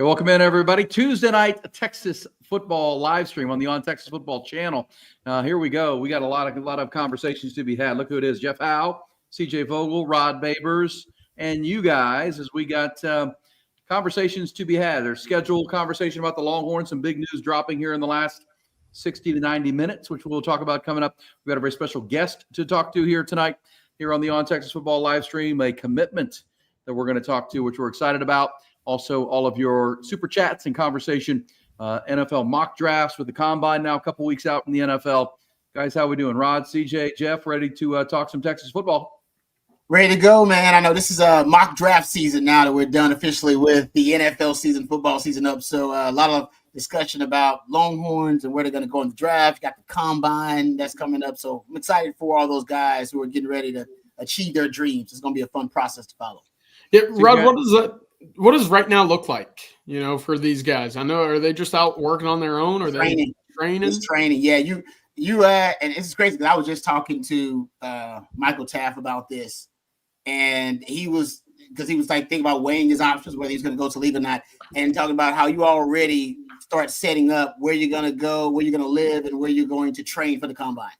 Hey, welcome in, everybody. Tuesday night Texas football live stream on the On Texas Football channel. Here we go. We got a lot of conversations to be had. Look who it is: Jeff Howe, CJ Vogel, Rod Babers, and you guys. As we got conversations to be had. There's scheduled conversation about the Longhorns. Some big news dropping here in the last 60 to 90 minutes, which we'll talk about coming up. We've got a very special guest to talk to here tonight, here on the On Texas Football live stream. A commitment that we're going to talk to, which we're excited about. Also, all of your super chats and conversation, NFL mock drafts with the combine now a couple weeks out in the NFL. Guys, how we doing? Rod, CJ, Jeff, ready to talk some Texas football? Ready to go, man. I know this is a mock draft season now that we're done officially with the NFL season, football season up. So a lot of discussion about Longhorns and where they're going to go in the draft. You got the combine that's coming up. So I'm excited for all those guys who are getting ready to achieve their dreams. It's going to be a fun process to follow. Yeah, Rod, what does right now look like, for these guys? I know, are they just out working on their own, or are they training? It's training. Yeah, you and it's crazy because I was just talking to Michael Taff about this, and he was like thinking about weighing his options, whether he's going to go to league or not, and talking about how you already start setting up where you're going to go, where you're going to live, and where you're going to train for the combine.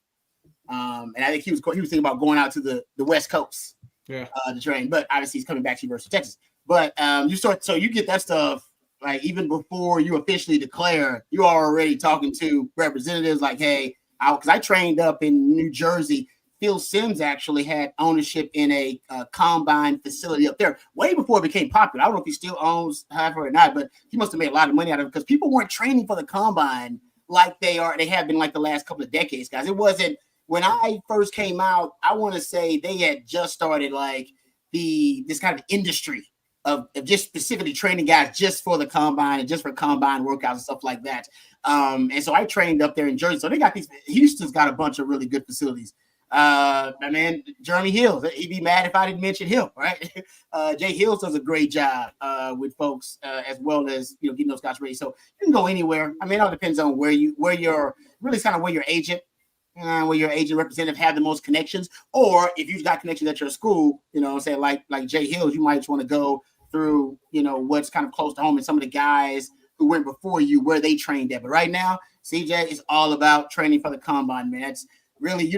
And I think he was thinking about going out to the West Coast, to train, but obviously he's coming back to University of Texas. But you get that stuff like even before you officially declare. You are already talking to representatives like, hey, because I trained up in New Jersey. Phil Simms actually had ownership in a combine facility up there way before it became popular. I don't know if he still owns half or not, but he must have made a lot of money out of it because people weren't training for the combine like they have been like the last couple of decades, guys. It wasn't when I first came out. I want to say they had just started like this kind of industry of just specifically training guys just for the combine and just for combine workouts and stuff like that. And so I trained up there in Jersey. So they got Houston's got a bunch of really good facilities. My man, Jeremy Hills, he'd be mad if I didn't mention him, right? Jay Hills does a great job with folks as well as, getting those guys ready. So you can go anywhere. I mean, it all depends on where your agent, where your agent representative have the most connections, or if you've got connections at your school, say like Jay Hills, you might just want to go through, what's kind of close to home and some of the guys who went before you, where they trained at. But right now, CJ, is all about training for the combine, man. It's really,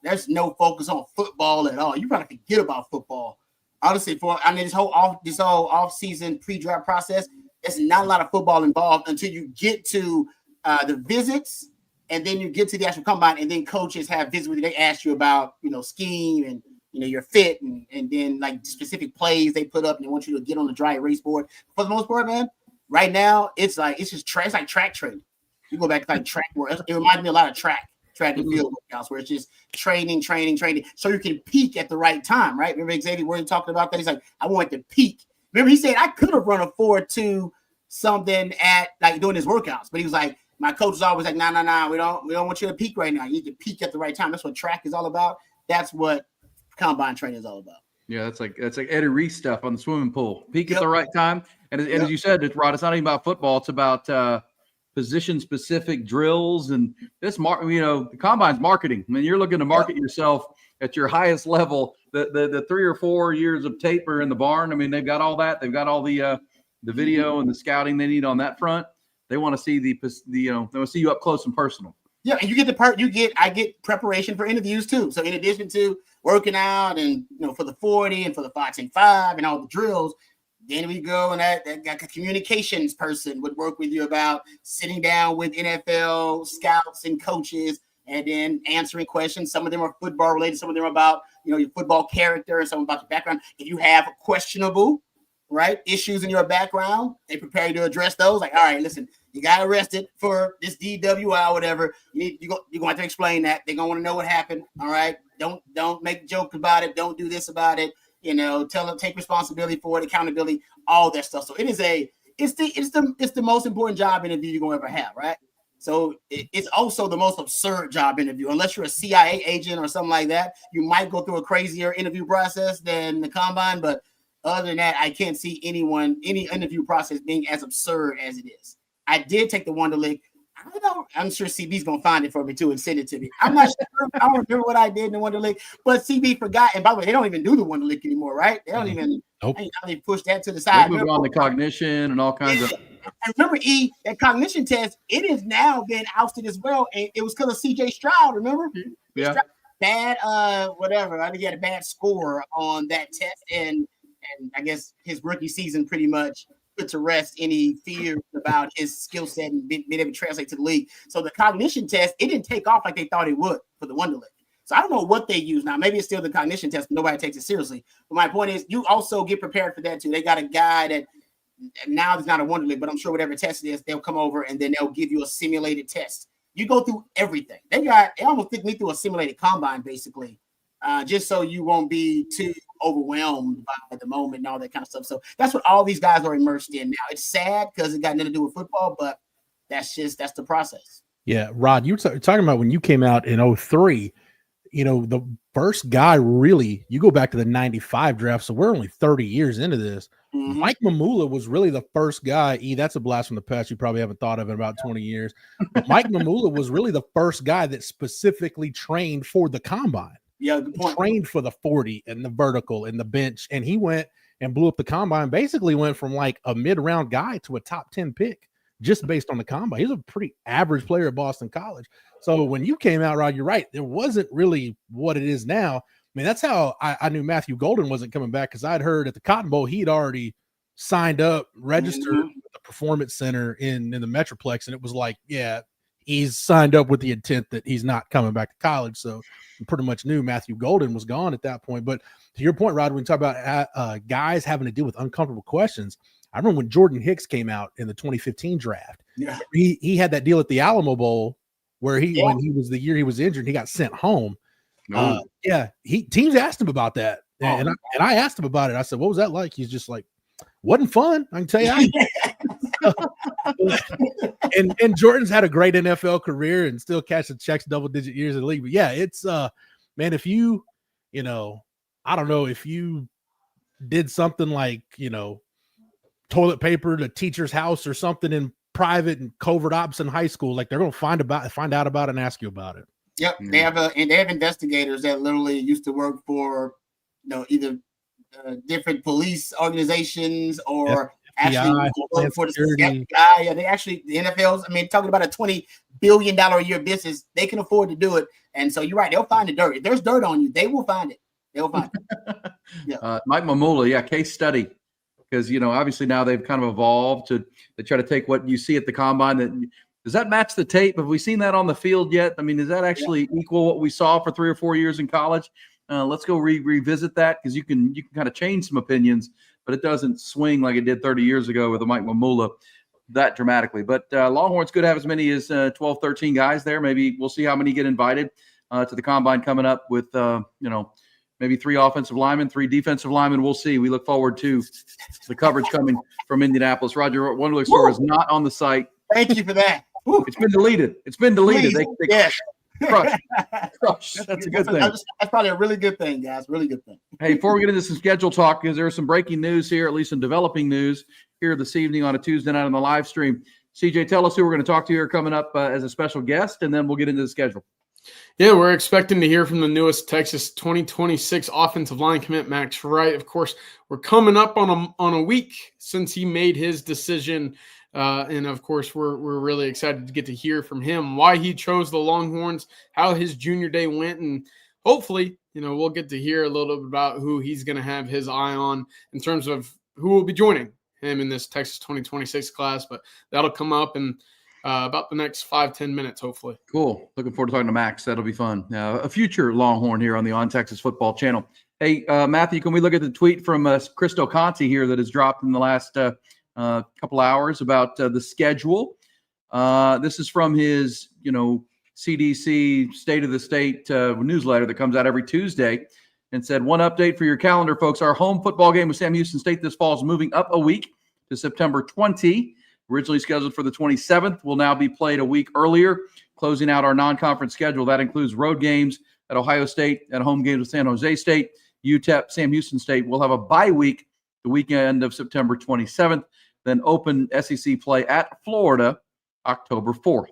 there's no focus on football at all. You probably forget about football. Honestly, this whole off-season pre-draft process, there's not a lot of football involved until you get to the visits, and then you get to the actual combine, and then coaches have visits with you. They ask you about, scheme and, your fit and then like specific plays they put up and they want you to get on the dry erase board. For the most part, man, right now it's like track training. You go back to like track where it reminds me a lot of track and field workouts where it's just training. So you can peak at the right time, right? Remember Xavier Worthy talking about that? He's like, I want to peak. Remember he said I could have run a 4.2 something at like doing his workouts, but he was like, my coach is always like, nah, we don't want you to peak right now. You need to peak at the right time. That's what track is all about. That's what combine training is all about. Yeah, that's like Eddie Reese stuff on the swimming pool. Peak at the right time. And as you said, Rod, it's not even about football. It's about position-specific drills. And this, the combine's marketing. I mean, you're looking to market yourself at your highest level. The 3 or 4 years of tape are in the barn. I mean, they've got all that. They've got all the video and the scouting they need on that front. They want to see they want to see you up close and personal. Yeah, and you get I get preparation for interviews too. So in addition to working out and for the 40 and for the 5-10-5 and all the drills, then we go and that a communications person would work with you about sitting down with NFL scouts and coaches and then answering questions. Some of them are football related, some of them are about your football character, and some about your background. If you have questionable issues in your background, they prepare you to address those. Like, all right, listen, you got arrested for this DWI or whatever. You're going to have to explain that. They're going to want to know what happened. All right. Don't make jokes about it. Don't do this about it. Tell them, take responsibility for it, accountability, all that stuff. So it's the most important job interview you're going to ever have. Right. So it's also the most absurd job interview. Unless you're a CIA agent or something like that, you might go through a crazier interview process than the combine. But other than that, I can't see any interview process being as absurd as it is. I did take the Wonderlic. I don't know. I'm sure CB's gonna find it for me too and send it to me. I'm not sure. I don't remember what I did in the Wonder Lick, but CB forgot. And by the way, they don't even do the Wonder Lick anymore, right? They don't even. Nope. They push that to the They side. move on to cognition and all kinds of. And remember, that cognition test, it has now been ousted as well. And it was because of CJ Stroud, remember? Yeah. Stroud, bad, whatever. I think he had a bad score on that test. And I guess his rookie season pretty much put to rest any fears about his skill set and being able to translate to the league. So the cognition test, it didn't take off like they thought it would for the Wonder Lick. So I don't know what they use now. Maybe it's still the cognition test, but nobody takes it seriously. But my point is, you also get prepared for that too. They got a guy that now it's not a Wonder Lick, but I'm sure whatever test it is, they'll come over and then they'll give you a simulated test. You go through everything. They almost took me through a simulated combine, basically, just so you won't be too overwhelmed by the moment and all that kind of stuff. So that's what all these guys are immersed in now. It's sad because it got nothing to do with football, but that's the process. Yeah, Rod, you were talking about when you came out in 2003, the first guy really, you go back to the 95 draft, so we're only 30 years into this. Mm-hmm. Mike Mamula was really the first guy. That's a blast from the past you probably haven't thought of in about 20 years. But Mike Mamula was really the first guy that specifically trained for the combine. Yeah, good point. Trained for the 40 and the vertical and the bench, and he went and blew up the combine. Basically went from like a mid-round guy to a top 10 pick just based on the combine. He's a pretty average player at Boston College. So when you came out, Rod, you're right. There wasn't really what it is now. I mean, that's how I knew Matthew Golden wasn't coming back, because I'd heard at the Cotton Bowl he'd already signed up, registered at the Performance Center in the Metroplex, and it was like, yeah, he's signed up with the intent that he's not coming back to college. So we pretty much knew Matthew Golden was gone at that point. But to your point, Rod, when you talk about guys having to deal with uncomfortable questions, I remember when Jordan Hicks came out in the 2015 draft. Yeah. He had that deal at the Alamo Bowl where when he was the year he was injured, he got sent home. Teams asked him about that. And I asked him about it. I said, what was that like? He's just like, wasn't fun. I can tell you. and Jordan's had a great NFL career and still catching checks double-digit years in the league. But yeah, it's man, if you, I don't know, if you did something like, toilet paper at a teacher's house or something in private and covert ops in high school, like they're going to find out about it and ask you about it. Yep. They have investigators that literally used to work for, either different police organizations or actually work for the FBI. Yeah, they actually, the NFL's, talking about a $20 billion a year business, they can afford to do it. And so you're right, they'll find the dirt. If there's dirt on you, they will find it. They'll find it. Yeah. Mike Mamula, case study. Because, obviously now they've kind of evolved they try to take what you see at the combine. Does that match the tape? Have we seen that on the field yet? I mean, does that actually equal what we saw for 3 or 4 years in college? Let's go revisit that, because you can kind of change some opinions, but it doesn't swing like it did 30 years ago with the Mike Mamula that dramatically. But Longhorns could have as many as 12, 13 guys there. Maybe we'll see how many get invited to the combine coming up with, maybe 3 offensive linemen, 3 defensive linemen. We'll see. We look forward to the coverage coming from Indianapolis. Roger, Wonderlic Store is not on the site. Thank you for that. It's been deleted. They crush. That's a good thing. That's probably a really good thing, guys. Really good thing. Hey, before we get into some schedule talk, because there's some breaking news here, at least some developing news here this evening on a Tuesday night on the live stream. CJ, tell us who we're going to talk to here coming up as a special guest, and then we'll get into the schedule. Yeah, we're expecting to hear from the newest Texas 2026 offensive line commit, Max Wright. Of course, we're coming up on a week since he made his decision. And of course, we're really excited to get to hear from him, why he chose the Longhorns, how his junior day went, and hopefully, we'll get to hear a little bit about who he's going to have his eye on in terms of who will be joining him in this Texas 2026 class. But that'll come up in about the next 5-10 minutes, hopefully. Cool. Looking forward to talking to Max. That'll be fun. A future Longhorn here on the On Texas Football Channel. Hey, Matthew, can we look at the tweet from Chris Conti here that has dropped in the last couple hours about the schedule? This is from his, CDC State of the State newsletter that comes out every Tuesday, and said, one update for your calendar, folks. Our home football game with Sam Houston State this fall is moving up a week to September 20. Originally scheduled for the 27th, will now be played a week earlier, closing out our non-conference schedule. That includes road games at Ohio State and home games with San Jose State, UTEP, Sam Houston State. We'll have a bye week the weekend of September 27th, then open SEC play at Florida October 4th.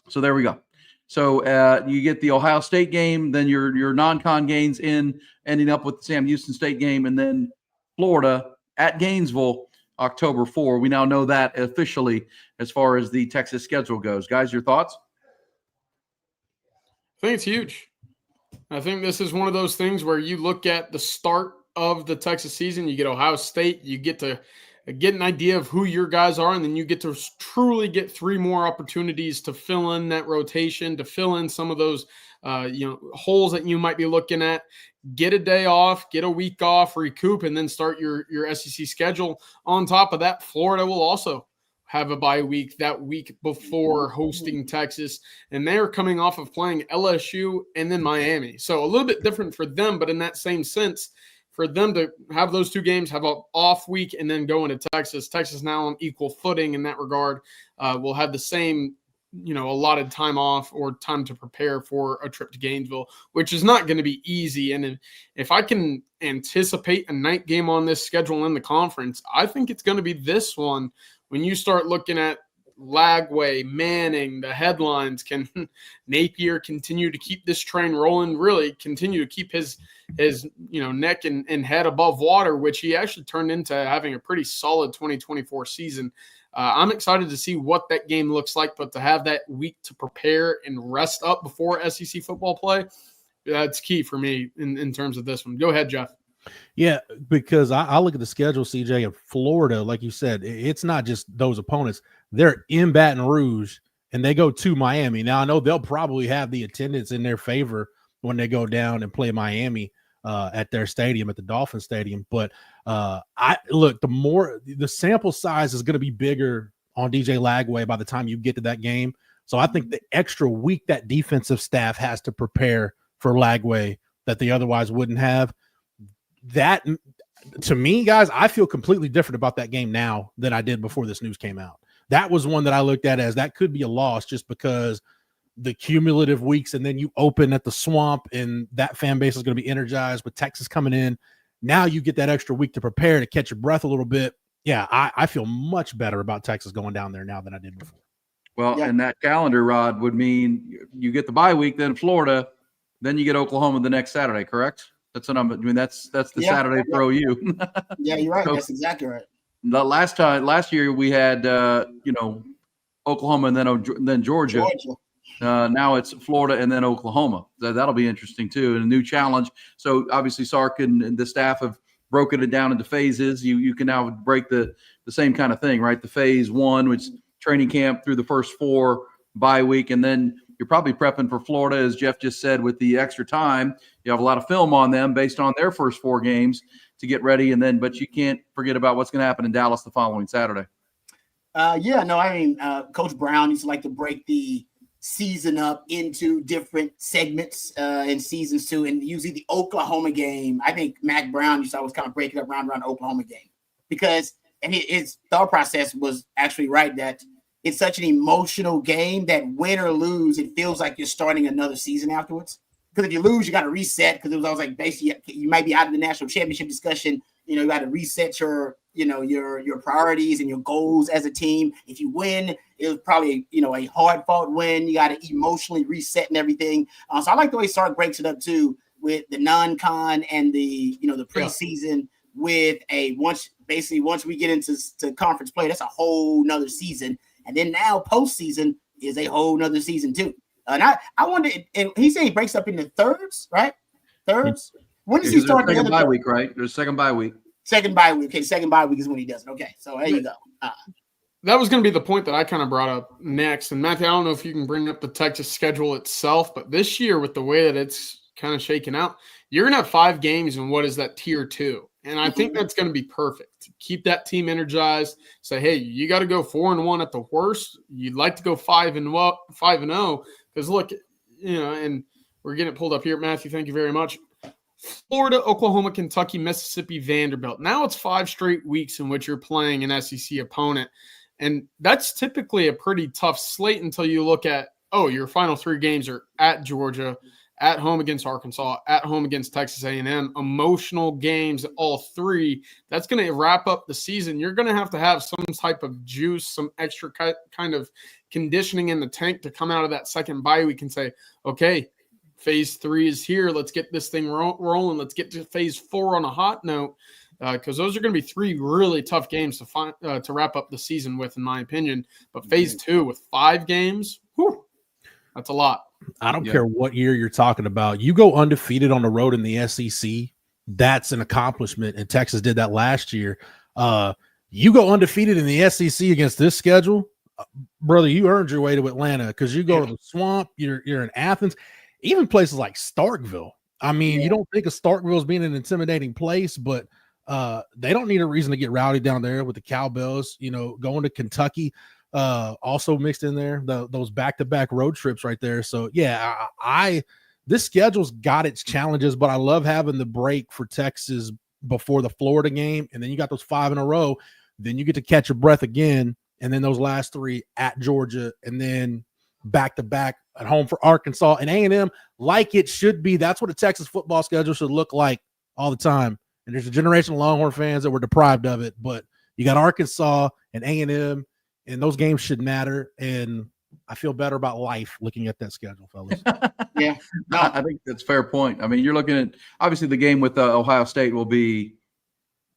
So there we go. So you get the Ohio State game, then your non-con games ending up with the Sam Houston State game, and then Florida at Gainesville, October 4. We now know that officially as far as the Texas schedule goes. Guys, your thoughts? I think it's huge. I think this is one of those things where you look at the start of the Texas season, you get Ohio State, you get to get an idea of who your guys are, and then you get to truly get 3 more opportunities to fill in that rotation, to fill in some of those holes that you might be looking at. Get a day off, get a week off, recoup, and then start your SEC schedule. On top of that, Florida will also have a bye week that week before hosting Texas, and they're coming off of playing LSU and then Miami. So a little bit different for them, but in that same sense, for them to have those 2 games, have an off week, and then go into Texas. Texas now on equal footing in that regard. Will have the same, allotted time off or time to prepare for a trip to Gainesville, which is not going to be easy. And if I can anticipate a night game on this schedule in the conference, I think it's going to be this one. When you start looking at Lagway, Manning, the headlines, can Napier continue to keep this train rolling, really continue to keep his neck and head above water, which he actually turned into having a pretty solid 2024 season. I'm excited to see what that game looks like, but to have that week to prepare and rest up before SEC football play, that's key for me in terms of this one. Go ahead, Jeff. Yeah, because I look at the schedule, CJ, of Florida, like you said, it's not just those opponents. They're in Baton Rouge, and they go to Miami. Now, I know they'll probably have the attendance in their favor when they go down and play Miami at their stadium, at the Dolphin Stadium. But the sample size is going to be bigger on DJ Lagway by the time you get to that game. So I think the extra week that defensive staff has to prepare for Lagway that they otherwise wouldn't have, that to me, guys, I feel completely different about that game now than I did before this news came out. That was one that I looked at as that could be a loss just because the cumulative weeks, and then you open at the Swamp and that fan base is going to be energized with Texas coming in. Now you get that extra week to prepare, to catch your breath a little bit. Yeah, I feel much better about Texas going down there now than I did before. Well, and that calendar, Rod, would mean you get the bye week, then Florida, then you get Oklahoma the next Saturday, correct? That's what that's the Saturday for OU. Yeah, you're right. That's exactly right. Last year we had Oklahoma and then Georgia. Now it's Florida and then Oklahoma. That'll be interesting too, and a new challenge. So obviously Sark and the staff have broken it down into phases. You can now break the same kind of thing, right? The phase 1, which is training camp through the first 4, bye week, and then you're probably prepping for Florida, as Jeff just said, with the extra time. You have a lot of film on them based on their first 4 games to get ready, but you can't forget about what's going to happen in Dallas the following Saturday. Coach Brown used to like to break the season up into different segments in seasons too, and usually the Oklahoma game. I think Mac Brown used to always kind of break it up around Oklahoma game because, and his thought process was actually right, that it's such an emotional game that win or lose, it feels like you're starting another season afterwards. Because if you lose, you got to reset. Because it was always like basically you might be out of the national championship discussion. You got to reset your priorities and your goals as a team. If you win, it was probably a hard fought win. You got to emotionally reset and everything. So I like the way Sark breaks it up too, with the non-con and the preseason. With once we get into conference play, that's a whole nother season. And then now postseason is a whole nother season too. And I wonder, and he said he breaks up into thirds, right? Thirds. When does he start the second bye week, right? There's second bye week. Second bye week. Okay, second bye week is when he does it. Okay, so there you go. That was going to be the point that I kind of brought up next. And Matthew, I don't know if you can bring up the Texas schedule itself, but this year with the way that it's kind of shaken out, you're going to have 5 games in what is that tier 2. And I think that's going to be perfect. Keep that team energized. Say, hey, you got to go 4-1 at the worst. You'd like to go 5-0 because look, and we're getting it pulled up here. Matthew, thank you very much. Florida, Oklahoma, Kentucky, Mississippi, Vanderbilt. Now it's 5 straight weeks in which you're playing an SEC opponent. And that's typically a pretty tough slate until you look at, your final 3 games are at Georgia, at home against Arkansas, at home against Texas A&M, emotional games, all 3. That's going to wrap up the season. You're going to have some type of juice, some extra kind of conditioning in the tank to come out of that second bye week and say, okay, phase 3 is here. Let's get this thing rolling. Let's get to phase 4 on a hot note, because those are going to be 3 really tough games to wrap up the season with, in my opinion. But phase 2 with 5 games, whew, that's a lot. I don't care what year you're talking about. You go undefeated on the road in the SEC, that's an accomplishment, and Texas did that last year. You go undefeated in the SEC against this schedule, brother, you earned your way to Atlanta, because you go to the Swamp, you're in Athens, even places like Starkville. I mean, you don't think of Starkville as being an intimidating place, but they don't need a reason to get rowdy down there with the cowbells. Going to Kentucky, also mixed in there, those back-to-back road trips right there. So yeah, this schedule's got its challenges, but I love having the break for Texas before the Florida game, and then you got those 5 in a row. Then you get to catch your breath again, and then those last 3 at Georgia, and then back-to-back at home for Arkansas and A&M, like it should be. That's what a Texas football schedule should look like all the time. And there's a generation of Longhorn fans that were deprived of it, but you got Arkansas and A&M, and those games should matter. And I feel better about life looking at that schedule, fellas. Yeah, no. I think that's a fair point. I mean, you're looking at, obviously the game with Ohio State will be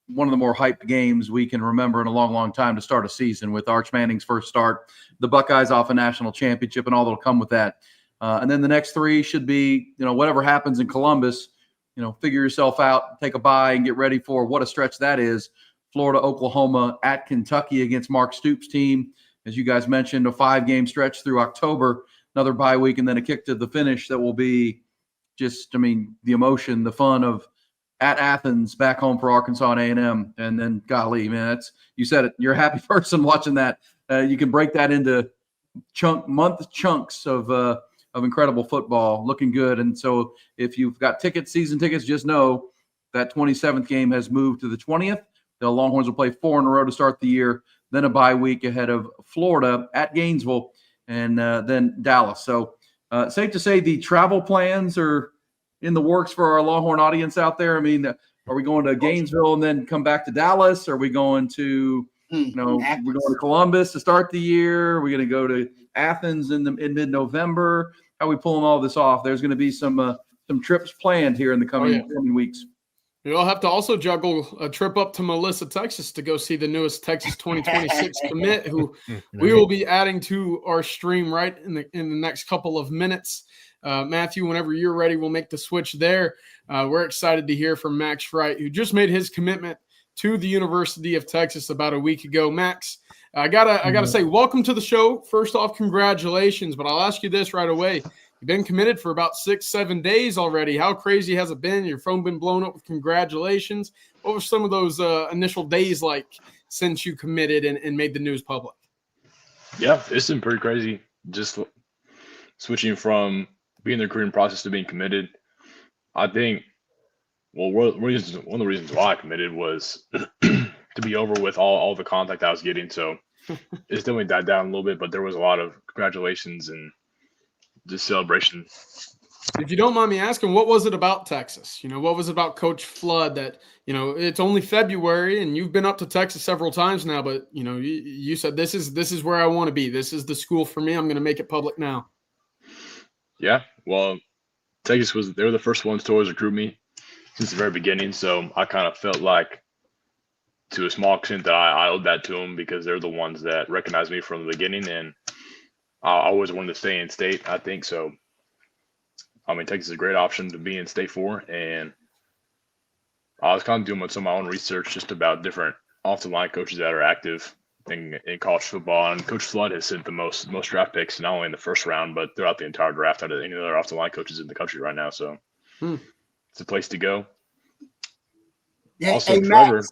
one of the more hyped games we can remember in a long, long time to start a season, with Arch Manning's first start, the Buckeyes off a national championship, and all that'll come with that. And then the next 3 should be, whatever happens in Columbus, figure yourself out, take a bye, and get ready for what a stretch that is. Florida, Oklahoma, at Kentucky against Mark Stoops' team. As you guys mentioned, a 5-game stretch through October, another bye week, and then a kick to the finish that will be just, the emotion, the fun of at Athens, back home for Arkansas and A&M. And then, golly, man, you said it. You're a happy person watching that. You can break that into month chunks of incredible football, looking good. And so if you've got season tickets, just know that 27th game has moved to the 20th. The Longhorns will play 4 in a row to start the year, then a bye week ahead of Florida at Gainesville, and then Dallas. So safe to say the travel plans are in the works for our Longhorn audience out there. Are we going to Gainesville and then come back to Dallas? Are we going to, we're going to Columbus to start the year? Are we going to go to Athens in mid-November? How are we pulling all this off? There's going to be some trips planned here in the coming weeks. You'll have to also juggle a trip up to Melissa, Texas, to go see the newest Texas 2026 commit, who we will be adding to our stream right in the next couple of minutes. Matthew, whenever you're ready, we'll make the switch there. We're excited to hear from Max Wright, who just made his commitment to the University of Texas about a week ago. Max, I gotta say, welcome to the show. First off, congratulations. But I'll ask you this right away. You've been committed for about 6-7 days already. How crazy has it been? Your phone been blown up with congratulations. What were some of those initial days like since you committed and made the news public? Yeah, it's been pretty crazy. Just switching from being in the recruiting process to being committed. I think, one of the reasons why I committed was to be over with all the contact I was getting. So it's definitely died down a little bit, but there was a lot of congratulations and just celebration. If you don't mind me asking, what was it about Texas? What was it about Coach Flood that, it's only February and you've been up to Texas several times now, but you said this is where I want to be. This is the school for me. I'm going to make it public now. Yeah, well, Texas they were the first ones to always recruit me since the very beginning. So I kind of felt like, to a small extent, that I owed that to them, because they're the ones that recognized me from the beginning, and I always wanted to stay in state, I think. So, Texas is a great option to be in state for, and I was kind of doing some of my own research just about different off-the-line coaches that are active in college football, and Coach Flood has sent the most draft picks, not only in the first round, but throughout the entire draft, out of any other off-the-line coaches in the country right now. So it's a place to go. Yeah, also, hey, Trevor. Max.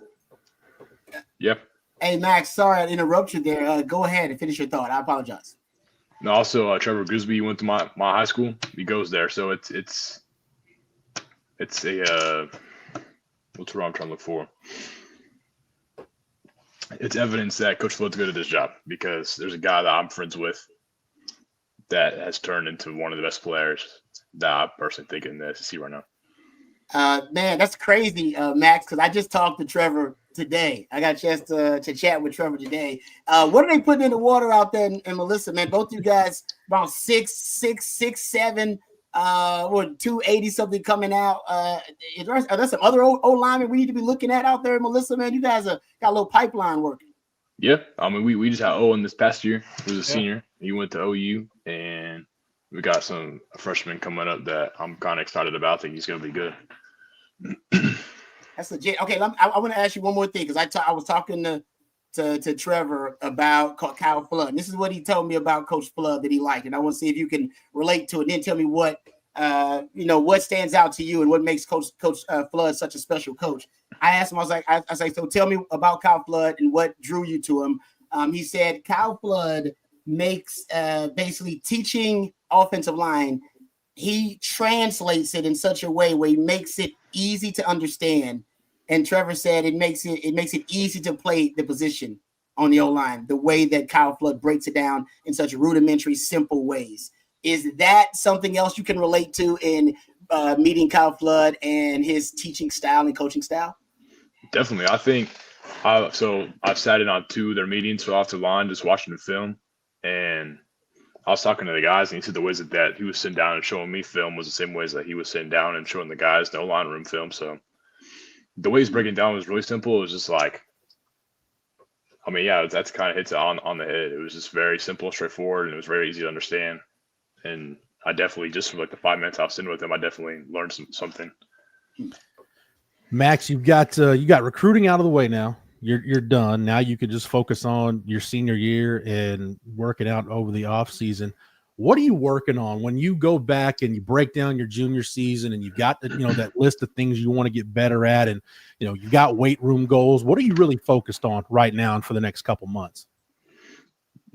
Yep. Hey, Max, sorry to interrupt you there. Go ahead and finish your thought. I apologize. No, also Trevor Gooseby went to my high school. He goes there, so it's a what's the word I'm trying to look for? It's evidence that Coach Flood's good at this job, because there's a guy that I'm friends with that has turned into one of the best players that I personally think in the SEC right now. Man, that's crazy, Max, because I just talked to Trevor today. I got a chance to chat with Trevor today. What are they putting in the water out there in Melissa, man? Both you guys about 6'7", 280 something coming out. Are there some other O linemen we need to be looking at out there in Melissa, man? You guys got a little pipeline working. Yeah, I mean, we just had Owen this past year. He was a senior. He went to OU, and we got some freshmen coming up that I'm kind of excited about. I think he's going to be good. That's legit. Okay, I want to ask you one more thing, because I was talking to Trevor about Kyle Flood. And this is what he told me about Coach Flood that he liked, and I want to see if you can relate to it. And then tell me what what stands out to you and what makes Coach Flood such a special coach. I asked him. I was like, so tell me about Kyle Flood and what drew you to him. He said Kyle Flood makes basically teaching offensive line. He translates it in such a way where he makes it easy to understand. And Trevor said it makes it easy to play the position on the O-line, the way that Kyle Flood breaks it down in such rudimentary, simple ways. Is that something else you can relate to in meeting Kyle Flood and his teaching style and coaching style? Definitely. I think I've sat in on 2 of their meetings for offensive line, just watching the film, and I was talking to the guys, and he said the ways that he was sitting down and showing me film was the same ways that he was sitting down and showing the guys no line room film. So the way he's breaking down was really simple. It was just like, I mean, yeah, that's kind of hits it on the head. It was just very simple, straightforward, and it was very easy to understand. And I definitely, just from like the 5 minutes I was sitting with him, I definitely learned something. Max, you got recruiting out of the way now. You're done. Now you can just focus on your senior year and working out over the off season. What are you working on when you go back and you break down your junior season and you've got that list of things you want to get better at, and you got weight room goals? What are you really focused on right now and for the next couple months?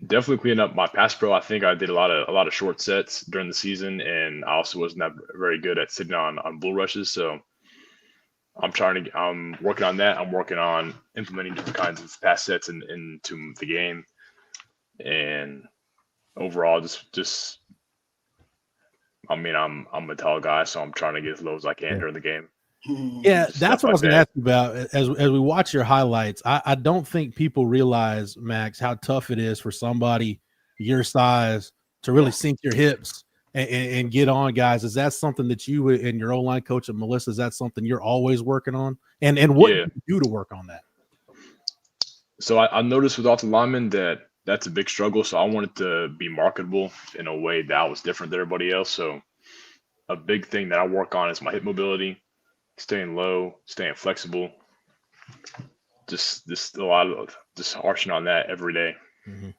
Definitely cleaning up my pass pro. I think I did a lot of short sets during the season, and I also wasn't that very good at sitting on bull rushes. So I'm working on that. I'm working on implementing different kinds of pass sets into the game, and overall, just I mean, I'm a tall guy, so I'm trying to get as low as I can during the game. Yeah, that's what I was going to ask you about. As we watch your highlights, I don't think people realize, Max, how tough it is for somebody your size to really sink your hips and get on guys. Is that something that you and your O-line coach at Melissa, is that something you're always working on? And what do you do to work on that? So I noticed with offensive linemen that's a big struggle. So I wanted to be marketable in a way that was different than everybody else. So a big thing that I work on is my hip mobility, staying low, staying flexible. Just a lot of just harshing on that every day. Mm-hmm.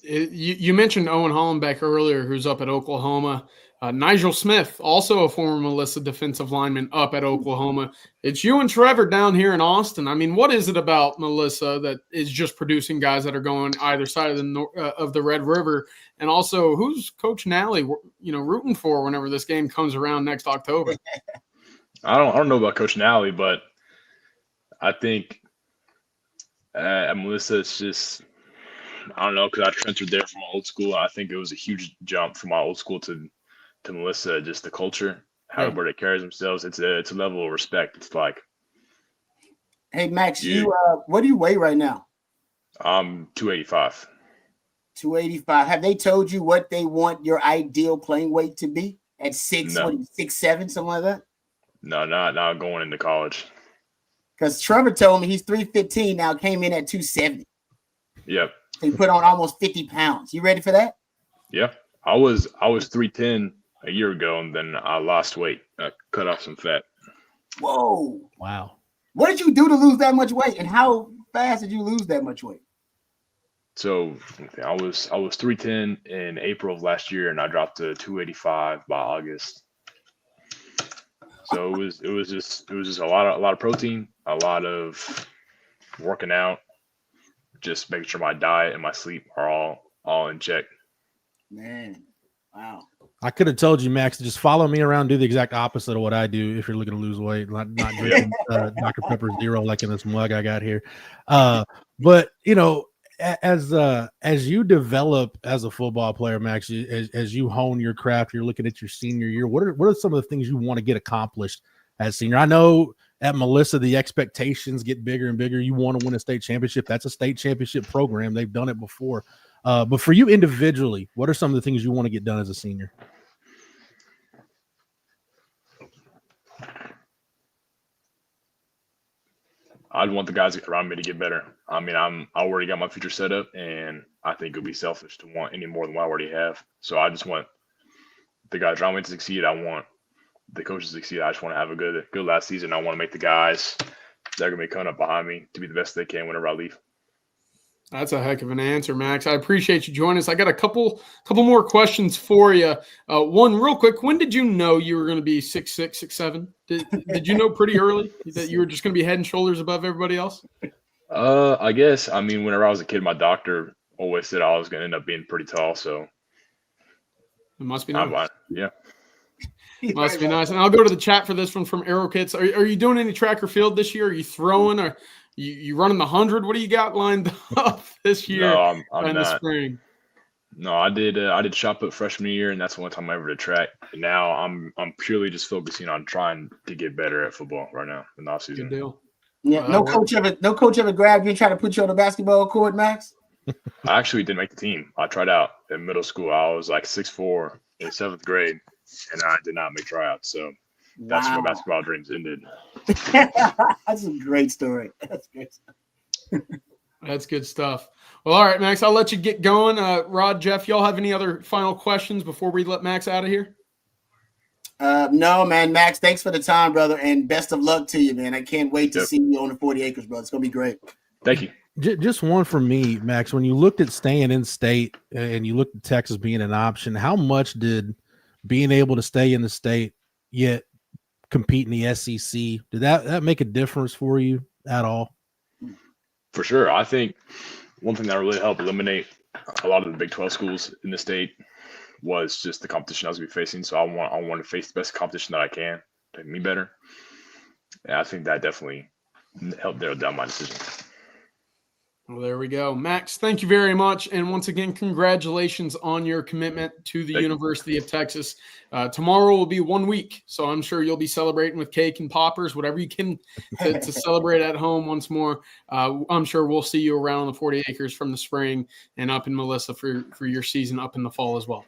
You mentioned Owen Hollenbeck earlier, who's up at Oklahoma. Nigel Smith, also a former Melissa defensive lineman, up at Oklahoma. It's you and Trevor down here in Austin. I mean, what is it about Melissa that is just producing guys that are going either side of the Red River? And also, who's Coach Nally, rooting for whenever this game comes around next October? I don't know about Coach Nally, but I think at Melissa, it's just, I don't know, because I transferred there from my old school. And I think it was a huge jump from my old school to Melissa, just the culture, how everybody carries themselves. It's a level of respect. It's like, hey, Max, what do you weigh right now? I'm 285. 285. Have they told you what they want your ideal playing weight to be at 6'7", something like that? No, not going into college. Because Trevor told me he's 315 now, came in at 270. Yep. So he put on almost 50 pounds. You ready for that? Yeah. I was 310 a year ago, and then I lost weight. I cut off some fat. Whoa. Wow. What did you do to lose that much weight, and how fast did you lose that much weight? So I was 310 in April of last year, and I dropped to 285 by August. So it was just a lot of protein, a lot of working out, just making sure my diet and my sleep are all in check. Man, wow. I could have told you, Max, to just follow me around, do the exact opposite of what I do if you're looking to lose weight, not drinking Dr. Pepper Zero like in this mug I got here. But as you develop as a football player, Max, as you hone your craft, you're looking at your senior year. What are some of the things you want to get accomplished as senior. I know at Melissa, the expectations get bigger and bigger. You want to win a state championship. That's a state championship program. They've done it before. But for you individually, what are some of the things you want to get done as a senior? I'd want the guys around me to get better. I mean, I already got my future set up, and I think it would be selfish to want any more than what I already have. So I just want the guys around me to succeed. I want the coaches to succeed. I just want to have a good last season. I want to make the guys that are going to be coming up behind me to be the best they can whenever I leave. That's a heck of an answer, Max. I appreciate you joining us. I got a couple more questions for you. One real quick. When did you know you were going to be 6'6", 6'7"? Did you know pretty early that you were just going to be head and shoulders above everybody else? I guess. I mean, whenever I was a kid, my doctor always said I was going to end up being pretty tall. So it must be nice. Yeah. Must be nice. And I'll go to the chat for this one from Arrow Kits. Are you doing any track or field this year? Are you throwing? Or you running the 100? What do you got lined up this year? No, I'm in not. The spring? No, I did shot put freshman year, and that's the one time I ever did track. And now I'm purely just focusing on trying to get better at football right now in the off season. Good deal. Yeah, no coach ever grabbed you and tried to put you on the basketball court, Max? I actually didn't make the team. I tried out in middle school. I was like 6'4" in 7th grade, and I did not make tryouts. So that's where my basketball dreams ended. That's a great story. That's great. That's good stuff. Well, all right, Max, I'll let you get going. Rod, Jeff, y'all have any other final questions before we let Max out of here? No, man. Max, thanks for the time, brother, and best of luck to you, man. I can't wait to see you on the 40 acres, brother. It's going to be great. Thank you. Just one for me, Max. When you looked at staying in state and you looked at Texas being an option, how much did being able to stay in the state yet compete in the SEC, did that make a difference for you at all? For sure. I think one thing that really helped eliminate a lot of the Big 12 schools in the state was just the competition I was going to be facing. So I want to face the best competition that I can to make me better. And I think that definitely helped narrow down my decision. Well, there we go. Max, thank you very much. And once again, congratulations on your commitment to the University of Texas. Tomorrow will be 1 week, so I'm sure you'll be celebrating with cake and poppers, whatever you can to celebrate at home once more. I'm sure we'll see you around the 40 acres from the spring and up in Melissa for your season up in the fall as well.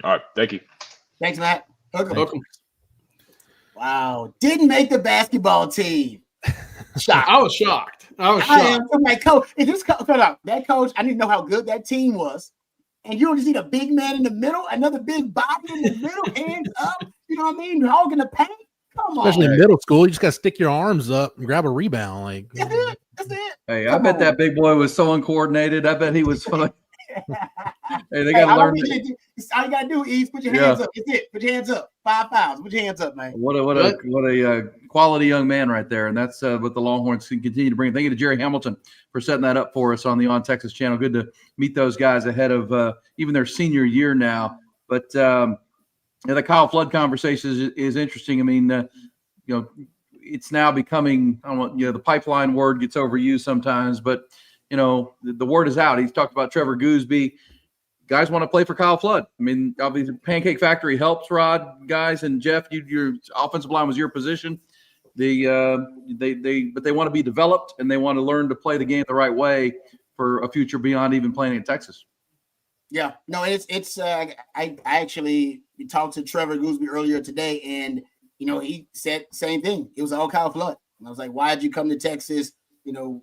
All right. Thank you. Thanks, Matt. Welcome. Wow. Didn't make the basketball team. Shocked. I was shocked. I'm like, coach, if this that coach, I didn't know how good that team was. And you don't just need a big man in the middle, another big body in the middle, hands up. You know what I mean? Hogging the paint. Come on. Especially in middle school, you just got to stick your arms up and grab a rebound. Like that's it. That's it. Hey, I bet that big boy was so uncoordinated. I bet he was fun. Hey, they got to learn. All you got to do is put your hands up. It's it. Put your hands up. 5 fouls. Put your hands up, man. What a quality young man right there. And that's what the Longhorns can continue to bring. Thank you to Jerry Hamilton for setting that up for us on the On Texas channel. Good to meet those guys ahead of even their senior year now. But the Kyle Flood conversation is interesting. I mean, it's now becoming, the pipeline word gets overused sometimes, but the word is out. He's talked about Trevor Gooseby. Guys want to play for Kyle Flood. I mean, obviously, Pancake Factory helps, Rod, guys, and Jeff. Your offensive line was your position. But they want to be developed and they want to learn to play the game the right way for a future beyond even playing in Texas. Yeah, no, it's. I actually talked to Trevor Gooseby earlier today, and he said same thing. It was all Kyle Flood, and I was like, "Why did you come to Texas?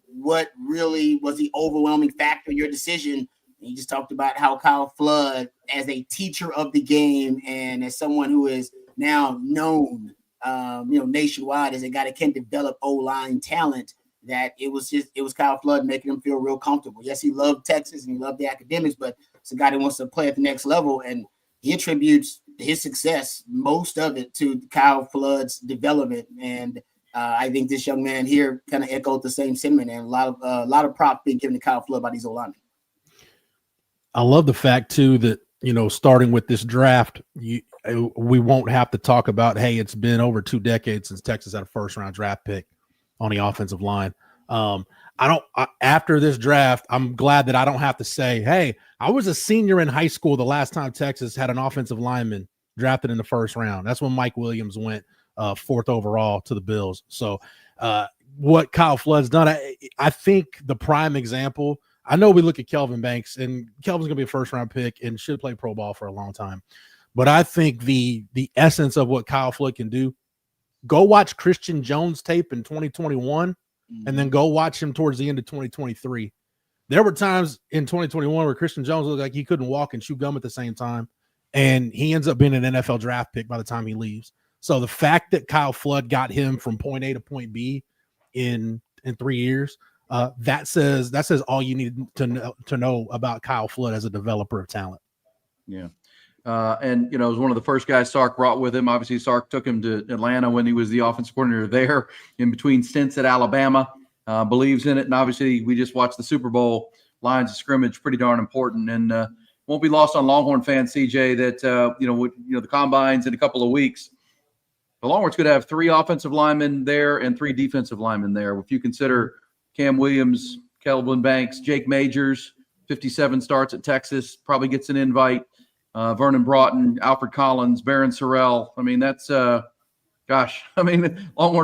What really was the overwhelming factor in your decision?" And he just talked about how Kyle Flood, as a teacher of the game and as someone who is now known, nationwide as a guy that can develop O-line talent, that it was Kyle Flood making him feel real comfortable. Yes, he loved Texas and he loved the academics, but it's a guy that wants to play at the next level, and he attributes his success, most of it, to Kyle Flood's development. And I think this young man here kind of echoed the same sentiment, and a lot of props being given to Kyle Flood by these O-linemen. I love the fact too that starting with this draft, we won't have to talk about, hey, it's been over 2 decades since Texas had a first-round draft pick on the offensive line. After this draft, I'm glad that I don't have to say, hey, I was a senior in high school the last time Texas had an offensive lineman drafted in the first round. That's when Mike Williams went 4th overall to the Bills. So what Kyle Flood's done, I think the prime example, I know we look at Kelvin Banks, and Kelvin's going to be a first-round pick and should play pro ball for a long time. But I think the essence of what Kyle Flood can do, go watch Christian Jones tape in 2021 and then go watch him towards the end of 2023. There were times in 2021 where Christian Jones looked like he couldn't walk and chew gum at the same time, and he ends up being an NFL draft pick by the time he leaves. So the fact that Kyle Flood got him from point A to point B in 3 years, that says all you need to know about Kyle Flood as a developer of talent. Yeah. And, it was one of the first guys Sark brought with him. Obviously, Sark took him to Atlanta when he was the offensive coordinator there in between stints at Alabama, believes in it. And obviously, we just watched the Super Bowl lines of scrimmage, pretty darn important. And won't be lost on Longhorn fans, CJ, that, the combines in a couple of weeks. The Longhorns could have 3 offensive linemen there and 3 defensive linemen there. If you consider Cam Williams, Kelvin Banks, Jake Majors, 57 starts at Texas, probably gets an invite. Vernon Broughton, Alfred Collins, Barron Sorrell. I mean, that's Longhorn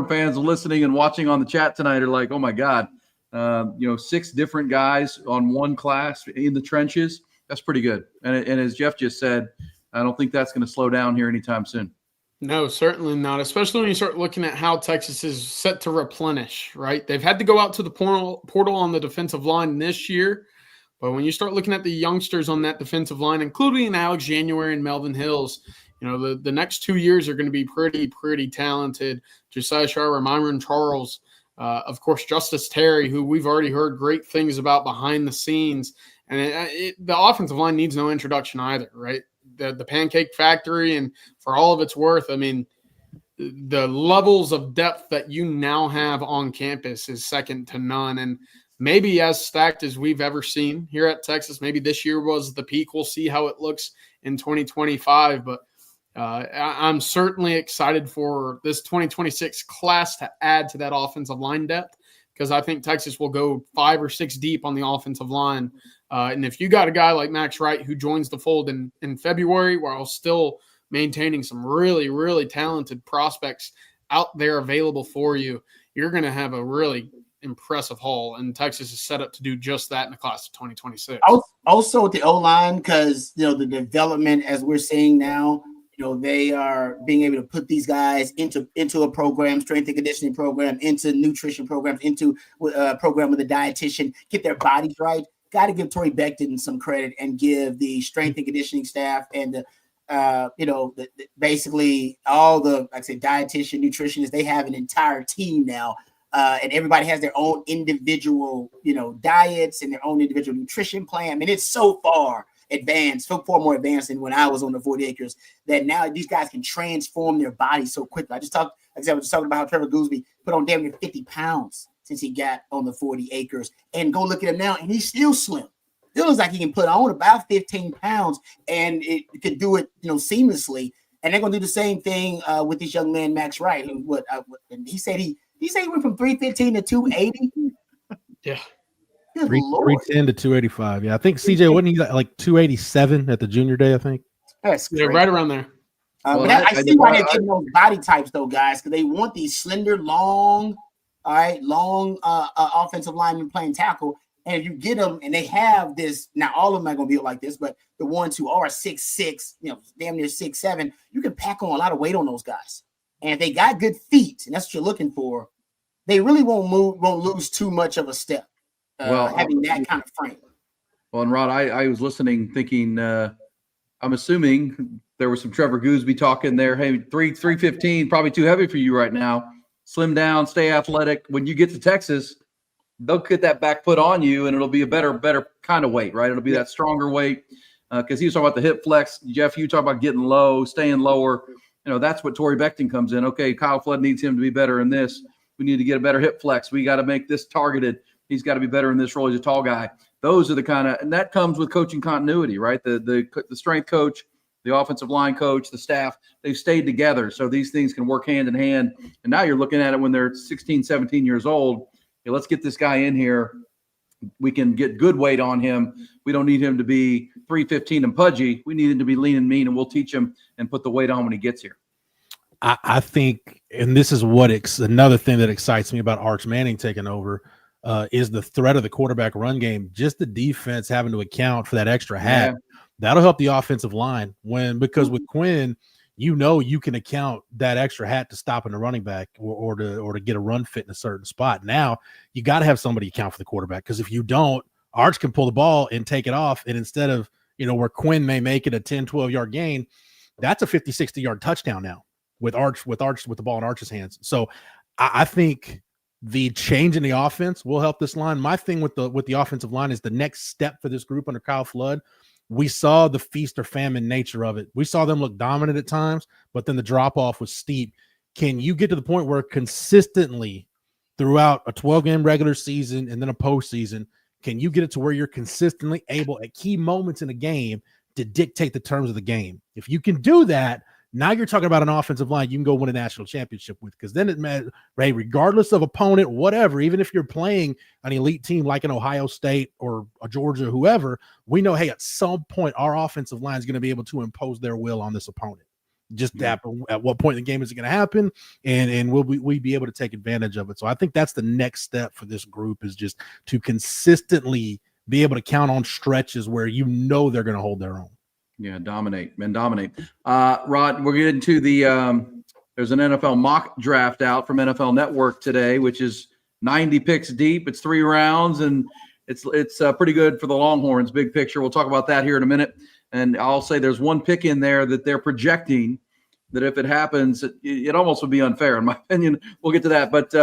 fans listening and watching on the chat tonight are like, oh my God, 6 different guys on one class in the trenches. That's pretty good. And as Jeff just said, I don't think that's going to slow down here anytime soon. No, certainly not, especially when you start looking at how Texas is set to replenish, right? They've had to go out to the portal on the defensive line this year. But when you start looking at the youngsters on that defensive line, including Alex January and Melvin Hills, the next 2 years are going to be pretty talented. Josiah Shire, Myron Charles, of course, Justice Terry, who we've already heard great things about behind the scenes. And the offensive line needs no introduction either, right? The Pancake Factory, and for all of its worth, I mean, the levels of depth that you now have on campus is second to none. And maybe as stacked as we've ever seen here at Texas. Maybe this year was the peak. We'll see how it looks in 2025. But I'm certainly excited for this 2026 class to add to that offensive line depth, because I think Texas will go 5 or 6 deep on the offensive line. And if you got a guy like Max Wright who joins the fold in February, while still maintaining some really talented prospects out there available for you, you're going to have a really impressive haul, and Texas is set up to do just that in the class of 2026. Also with the O-line, because the development, as we're seeing now, they are being able to put these guys into a program, strength and conditioning program, into nutrition programs, into a program with a dietitian, get their bodies right. Got to give Torrey Becton some credit and give the strength and conditioning staff and basically all the, like I said, dietitian, nutritionists. They have an entire team now. And everybody has their own individual, diets and their own individual nutrition plan. I mean, it's so far more advanced than when I was on the 40 acres, that now these guys can transform their bodies so quickly. I was just talking about how Trevor Gooseby put on damn near 50 pounds since he got on the 40 acres, and go look at him now, and he's still slim. It looks like he can put on about 15 pounds, and it can do it, seamlessly. And they're going to do the same thing with this young man, Max Wright, who he said he went from 315 to 280. Yeah. 310 to 285. Yeah, I think CJ wasn't he like 287 at the junior day, I think. That's crazy. Right around there. But I see why they're getting those body types, though, guys, because they want these slender, long offensive linemen playing tackle. And if you get them, and they have this, now all of them are going to be like this, but the ones who are 6'6", damn near 6'7", you can pack on a lot of weight on those guys. And if they got good feet, and that's what you're looking for, they really won't lose too much of a step. Having that kind of frame. Well, and Rod, I was listening, thinking, I'm assuming there was some Trevor Gooseby talk in there. Hey, 315, probably too heavy for you right now. Slim down, stay athletic. When you get to Texas, they'll get that back foot on you, and it'll be a better kind of weight, right? It'll be that stronger weight. Because he was talking about the hip flex. Jeff, you talk about getting low, staying lower. That's what Torrey Becton comes in. Okay, Kyle Flood needs him to be better in this. We need to get a better hip flex. We got to make this targeted. He's got to be better in this role. He's a tall guy. Those are the kind of, and that comes with coaching continuity, right? The strength coach, the offensive line coach, the staff, they've stayed together. So these things can work hand in hand. And now you're looking at it when they're 16, 17 years old. Hey, let's get this guy in here. We can get good weight on him. We don't need him to be 315 and pudgy. We need him to be lean and mean, and we'll teach him and put the weight on when he gets here. I think, and this is what another thing that excites me about Arch Manning taking over is the threat of the quarterback run game. Just the defense having to account for that extra hat. Yeah. That'll help the offensive line because with Quinn, you can account that extra hat to stopping the running back or to get a run fit in a certain spot. Now you got to have somebody account for the quarterback, because if you don't, Arch can pull the ball and take it off, and instead of where Quinn may make it a 10-12 yard gain, that's a 50-60 yard touchdown now with the ball in Arch's hands. So I think the change in the offense will help this line. My thing with the offensive line is the next step for this group under Kyle Flood. We saw the feast or famine nature of it. We saw them look dominant at times, but then the drop off was steep. Can you get to the point where consistently throughout a 12-game regular season and then a postseason, can you get it to where you're consistently able at key moments in a game to dictate the terms of the game? If you can do that, now you're talking about an offensive line you can go win a national championship with, because then it matters, right? Regardless of opponent, whatever, even if you're playing an elite team like an Ohio State or a Georgia, whoever, we know, hey, at some point our offensive line is going to be able to impose their will on this opponent. Just at what point in the game is it going to happen, and will we be able to take advantage of it? So I think that's the next step for this group, is just to consistently be able to count on stretches where they're going to hold their own. Yeah, dominate. Rod, we're getting to the there's an NFL mock draft out from NFL Network today, which is 90 picks deep. It's 3 rounds, and it's pretty good for the Longhorns. Big picture. We'll talk about that here in a minute. And I'll say there's one pick in there that they're projecting that if it happens, it almost would be unfair, in my opinion. We'll get to that. But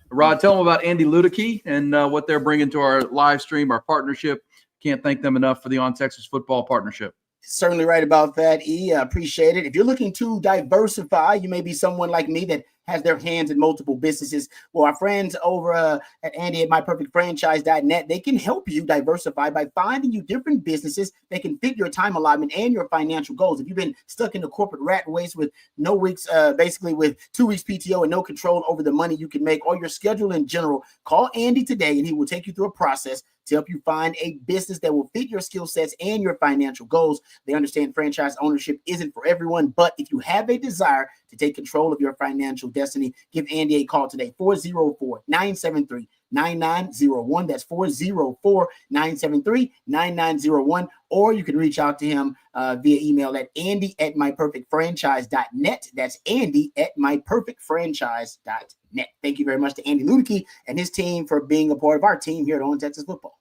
Rod, tell them about Andy Ludicky and what they're bringing to our live stream, our partnership. Can't thank them enough for the On Texas Football partnership. Certainly right about that, E. I appreciate it. If you're looking to diversify, you may be someone like me that has their hands in multiple businesses. Well, our friends over at Andy at myperfectfranchise.net, they can help you diversify by finding you different businesses that can fit your time allotment and your financial goals. If you've been stuck in the corporate rat race with no weeks, basically with 2 weeks PTO and no control over the money you can make or your schedule in general, call Andy today and he will take you through a process to help you find a business that will fit your skill sets and your financial goals. They understand franchise ownership isn't for everyone, but if you have a desire to take control of your financial destiny, give Andy a call today, 404-973-9901. That's 404-973-9901. Or you can reach out to him via email at andy@myperfectfranchise.net. That's andy@myperfectfranchise.net. Thank you very much to Andy Ludicky and his team for being a part of our team here at On Texas Football.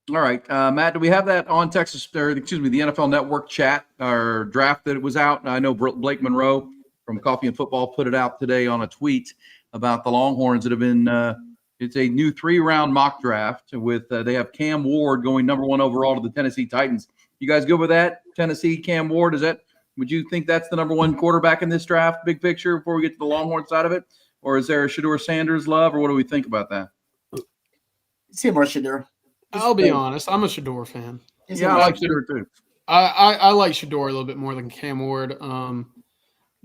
All right, Matt, do we have that on the NFL Network chat or draft that it was out? I know Blake Monroe from Coffee and Football put it out today on a tweet about the Longhorns that have been it's a new 3-round mock draft with they have Cam Ward going number 1 overall to the Tennessee Titans. You guys good with that? Tennessee, Cam Ward, would you think that's the number 1 quarterback in this draft, big picture, before we get to the Longhorn side of it? Or is there a Shedeur Sanders love, or what do we think about that? It's him or Shedeur. I'll be honest. I'm a Shedeur fan. Yeah, I like Shedeur too. I like Shedeur a little bit more than Cam Ward.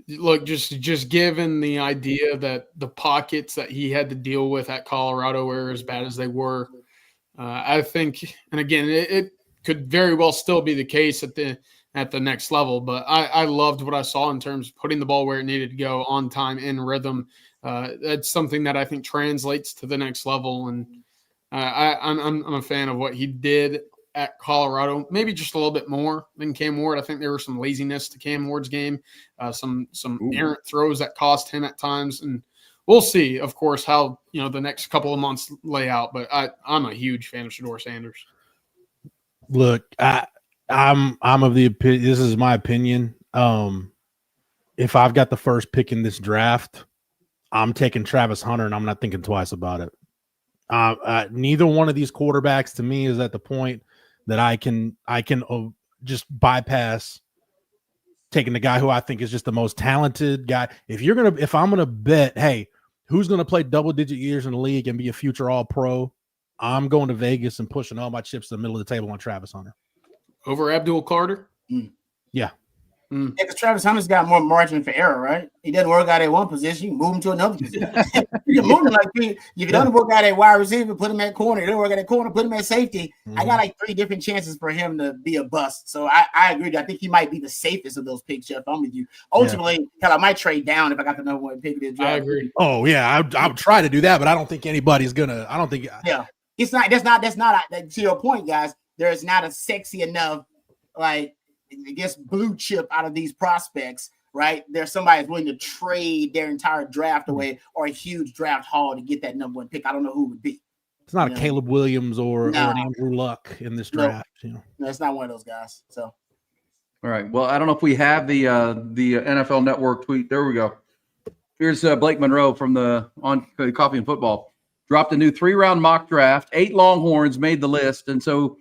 Look, just given the idea that the pockets that he had to deal with at Colorado were as bad as they were, I think, and again, it could very well still be the case at the next level. But I loved what I saw in terms of putting the ball where it needed to go, on time, in rhythm. That's something that I think translates to the next level, and I'm a fan of what he did at Colorado, maybe just a little bit more than Cam Ward. I think there was some laziness to Cam Ward's game, some errant throws that cost him at times, and we'll see, of course, how the next couple of months lay out. But I'm a huge fan of Shedeur Sanders. Look, I'm of the opinion. This is my opinion. If I've got the first pick in this draft, I'm taking Travis Hunter, and I'm not thinking twice about it. Neither one of these quarterbacks to me is at the point that I can just bypass taking the guy who I think is just the most talented guy. If I'm gonna bet, hey, who's gonna play double-digit years in the league and be a future All-Pro, I'm going to Vegas and pushing all my chips to the middle of the table on Travis Hunter over Abdul Carter. Yeah. Yeah, because Travis Hunter's got more margin for error, right? He doesn't work out at one position, you can move him to another position. You can move him like if you don't work out at wide receiver, put him at corner. You don't work out at corner, put him at safety. I got like 3 different chances for him to be a bust. So I agree. I think he might be the safest of those picks, Jeff. I'm with you. Ultimately, I might trade down if I got the number 1 pick. I agree. Oh yeah, I would try to do that, but I don't think anybody's gonna. I don't think. Yeah, it's not. That's not. To your point, guys. There is not a sexy enough, like, I guess, blue chip out of these prospects, right? There's somebody that's willing to trade their entire draft away or a huge draft haul to get that number 1 pick. I don't know who it would be. It's not a Caleb Williams or an Andrew Luck in this draft. No, it's not one of those guys. So, all right. Well, I don't know if we have the NFL Network tweet. There we go. Here's Blake Monroe from the Coffee and Football. Dropped a new 3-round mock draft. 8 Longhorns made the list, and so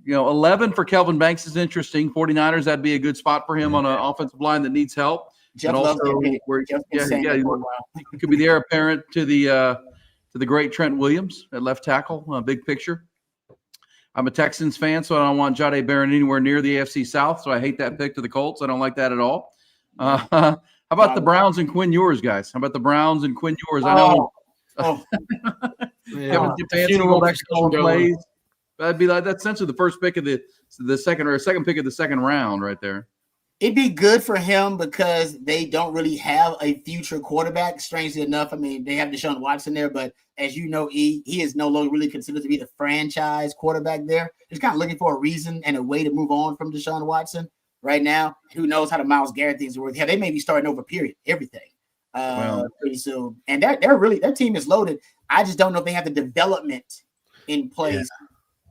11 for Kelvin Banks is interesting. 49ers, that'd be a good spot for him on an offensive line that needs help. Jeff also, he could be the heir apparent to the great Trent Williams at left tackle. Big picture. I'm a Texans fan, so I don't want Jahdae Barron anywhere near the AFC South. So I hate that pick to the Colts. I don't like that at all. How about the Browns and Quinn Ewers, guys? How about the Browns and Quinn Ewers? I know. Kevin Stefanski will back calling plays. That'd be like that's essentially the first pick of the second pick of the second round right there. It'd be good for him because they don't really have a future quarterback. Strangely enough, I mean, they have Deshaun Watson there, but as you know, he is no longer really considered to be the franchise quarterback there. He's kind of looking for a reason and a way to move on from Deshaun Watson right now. Who knows how the Myles Garrett things work? Yeah, they may be starting over. Period. Everything pretty soon, and their team is loaded. I just don't know if they have the development in place.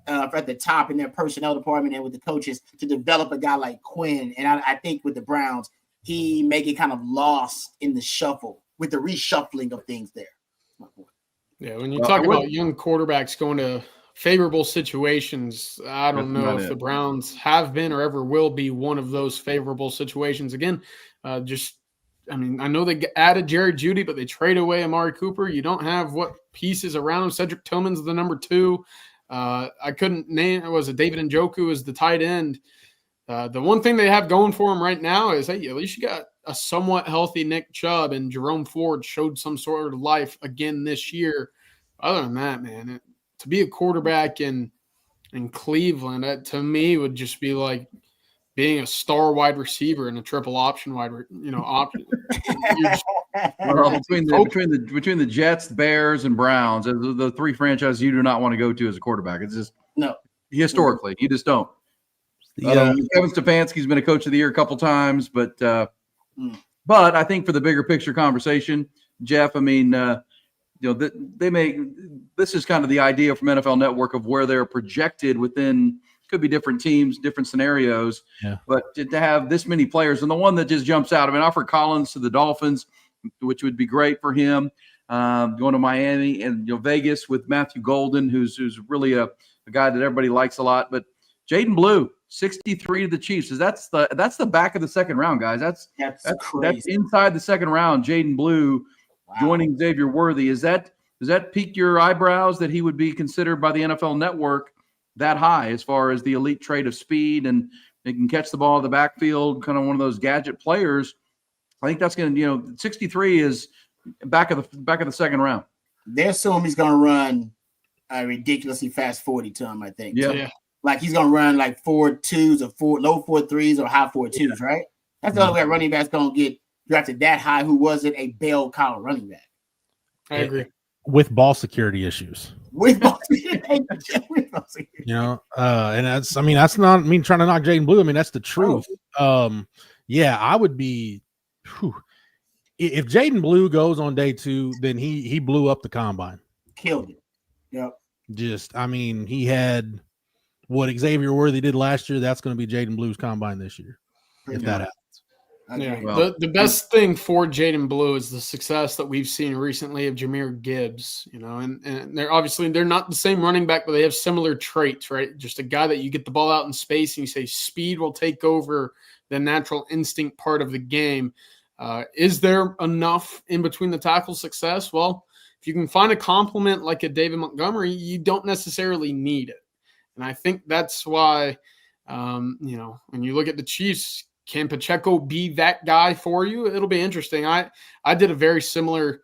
At the top in their personnel department and with the coaches to develop a guy like Quinn. And I think with the Browns, he may get kind of lost in the shuffle with the reshuffling of things there. Yeah, when you talk about young quarterbacks going to favorable situations, I don't know if the Browns have been or ever will be one of those favorable situations. Again, I know they added Jerry Jeudy, but they trade away Amari Cooper. You don't have what pieces around him. Cedric Tillman's the number 2. I couldn't name. Was it David Njoku as the tight end? The one thing they have going for him right now is, hey, at least you got a somewhat healthy Nick Chubb, and Jerome Ford showed some sort of life again this year. Other than that, man, to be a quarterback in Cleveland, that to me would just be like being a star wide receiver in a triple option option. Well, between the Jets, Bears, and Browns, the 3 franchises you do not want to go to as a quarterback. It's just historically, you just don't. Kevin Stefanski's been a coach of the year a couple times, but I think for the bigger picture conversation, Jeff, I mean, this is kind of the idea from NFL Network of where they're projected within. Could be different teams, different scenarios, but to have this many players, and the one that just jumps out, I mean, Alfred Collins to the Dolphins, which would be great for him, going to Miami and Vegas with Matthew Golden, who's really a guy that everybody likes a lot. But Jaden Blue, 63 to the Chiefs, that's the back of the second round, guys. That's crazy. That's inside the second round. Jaden Blue joining Xavier Worthy. Does that pique your eyebrows that he would be considered by the NFL Network that high as far as the elite trait of speed and they can catch the ball in the backfield, kind of one of those gadget players? I think that's going to, 63 is back of the second round. They assume he's going to run a ridiculously fast 40 to him, I think. Yeah. So, like he's going to run like 4.2s or low 4.3s or high 4.2s, right? That's the only way a running back's going to get drafted that high who wasn't a bell cow running back. I agree. With ball security issues. With ball security. And that's not me trying to knock Jaden Blue. I mean, that's the truth. I would be if Jaden Blue goes on day 2, then he blew up the combine. Killed it. Yep. He had what Xavier Worthy did last year. That's going to be Jaden Blue's combine this year. If that happens. Yeah, the best thing for Jaden Blue is the success that we've seen recently of Jahmyr Gibbs, and they're not the same running back, but they have similar traits, right? Just a guy that you get the ball out in space and you say speed will take over the natural instinct part of the game. Is there enough in between the tackle success? Well, if you can find a complement like a David Montgomery, you don't necessarily need it. And I think that's why, when you look at the Chiefs, Can Pacheco be that guy for you? It'll be interesting. I did a very similar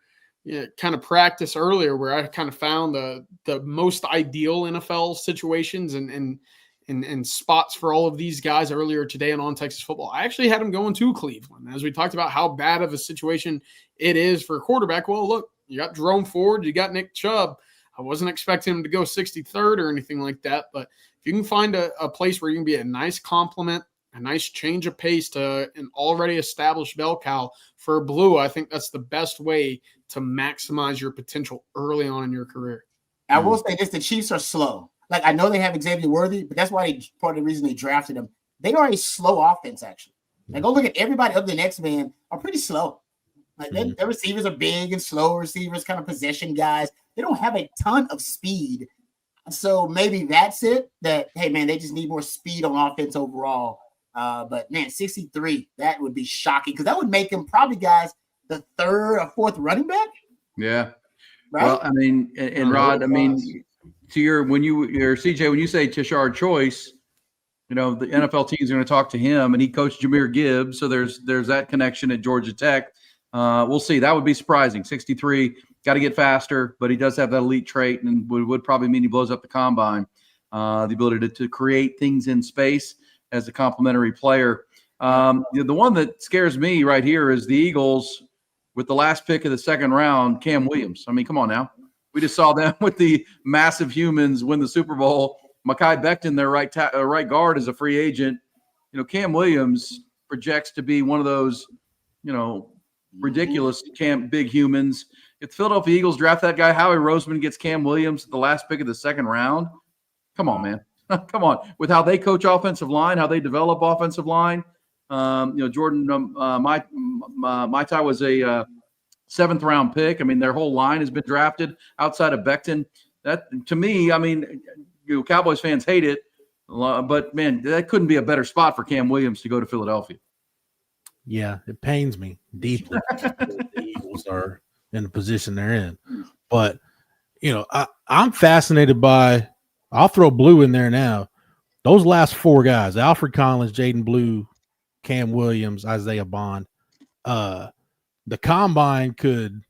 kind of practice earlier where I kind of found the most ideal NFL situations and spots for all of these guys earlier today on Texas Football. I actually had them going to Cleveland, as we talked about how bad of a situation it is for a quarterback. Well, look, you got Jerome Ford, you got Nick Chubb. I wasn't expecting him to go 63rd or anything like that, but if you can find a place where you can be a nice complement, a nice change of pace to an already established bell cow for Blue, I think that's the best way to maximize your potential early on in your career. I will say this: the Chiefs are slow. Like, I know they have Xavier Worthy, but that's why part of the reason they drafted him. They are a slow offense, actually. Like, go look at everybody other than X-Men are pretty slow. Like, their receivers are big and slow receivers, kind of possession guys. They don't have a ton of speed. So maybe that's it. That, hey, man, they just need more speed on offense overall. But, man, 63, that would be shocking because that would make him probably, guys, the third or fourth running back. Yeah. Right? Well, I mean, and Rod, I mean, to your CJ, when you say Tashard Choice, the NFL team is going to talk to him, and he coached Jahmyr Gibbs, so there's that connection at Georgia Tech. We'll see. That would be surprising. 63, got to get faster, but he does have that elite trait, and would probably mean he blows up the combine. The ability to create things in space as a complementary player. The one that scares me right here is the Eagles with the last pick of the second round, Cam Williams. I mean, come on now. We just saw them with the massive humans win the Super Bowl. Mekhi Becton, their right guard, is a free agent. Cam Williams projects to be one of those, ridiculous big humans. If the Philadelphia Eagles draft that guy, Howie Roseman gets Cam Williams at the last pick of the second round. Come on, man. Come on. With how they coach offensive line, how they develop offensive line. Jordan Maitai was a seventh round pick. I mean, their whole line has been drafted outside of Becton. That, to me, I mean, Cowboys fans hate it, but man, that couldn't be a better spot for Cam Williams to go to Philadelphia. Yeah, it pains me deeply that the Eagles are in the position they're in. But, I'm fascinated by – I'll throw Blue in there now. Those last four guys, Alfred Collins, Jaden Blue, Cam Williams, Isaiah Bond, the combine could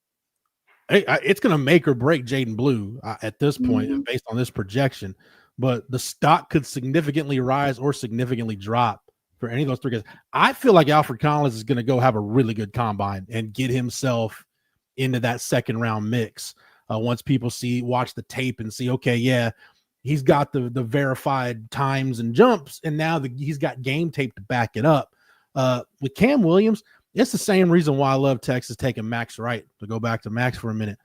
– it's going to make or break Jaden Blue at this point based on this projection. But the stock could significantly rise or significantly drop for any of those three guys. I feel like Alfred Collins is going to go have a really good combine and get himself into that second round mix. Once people watch the tape and see, okay, yeah, he's got the verified times and jumps, and now he's got game tape to back it up. With Cam Williams, it's the same reason why I love Texas taking Max Wright, to go back to Max for a minute.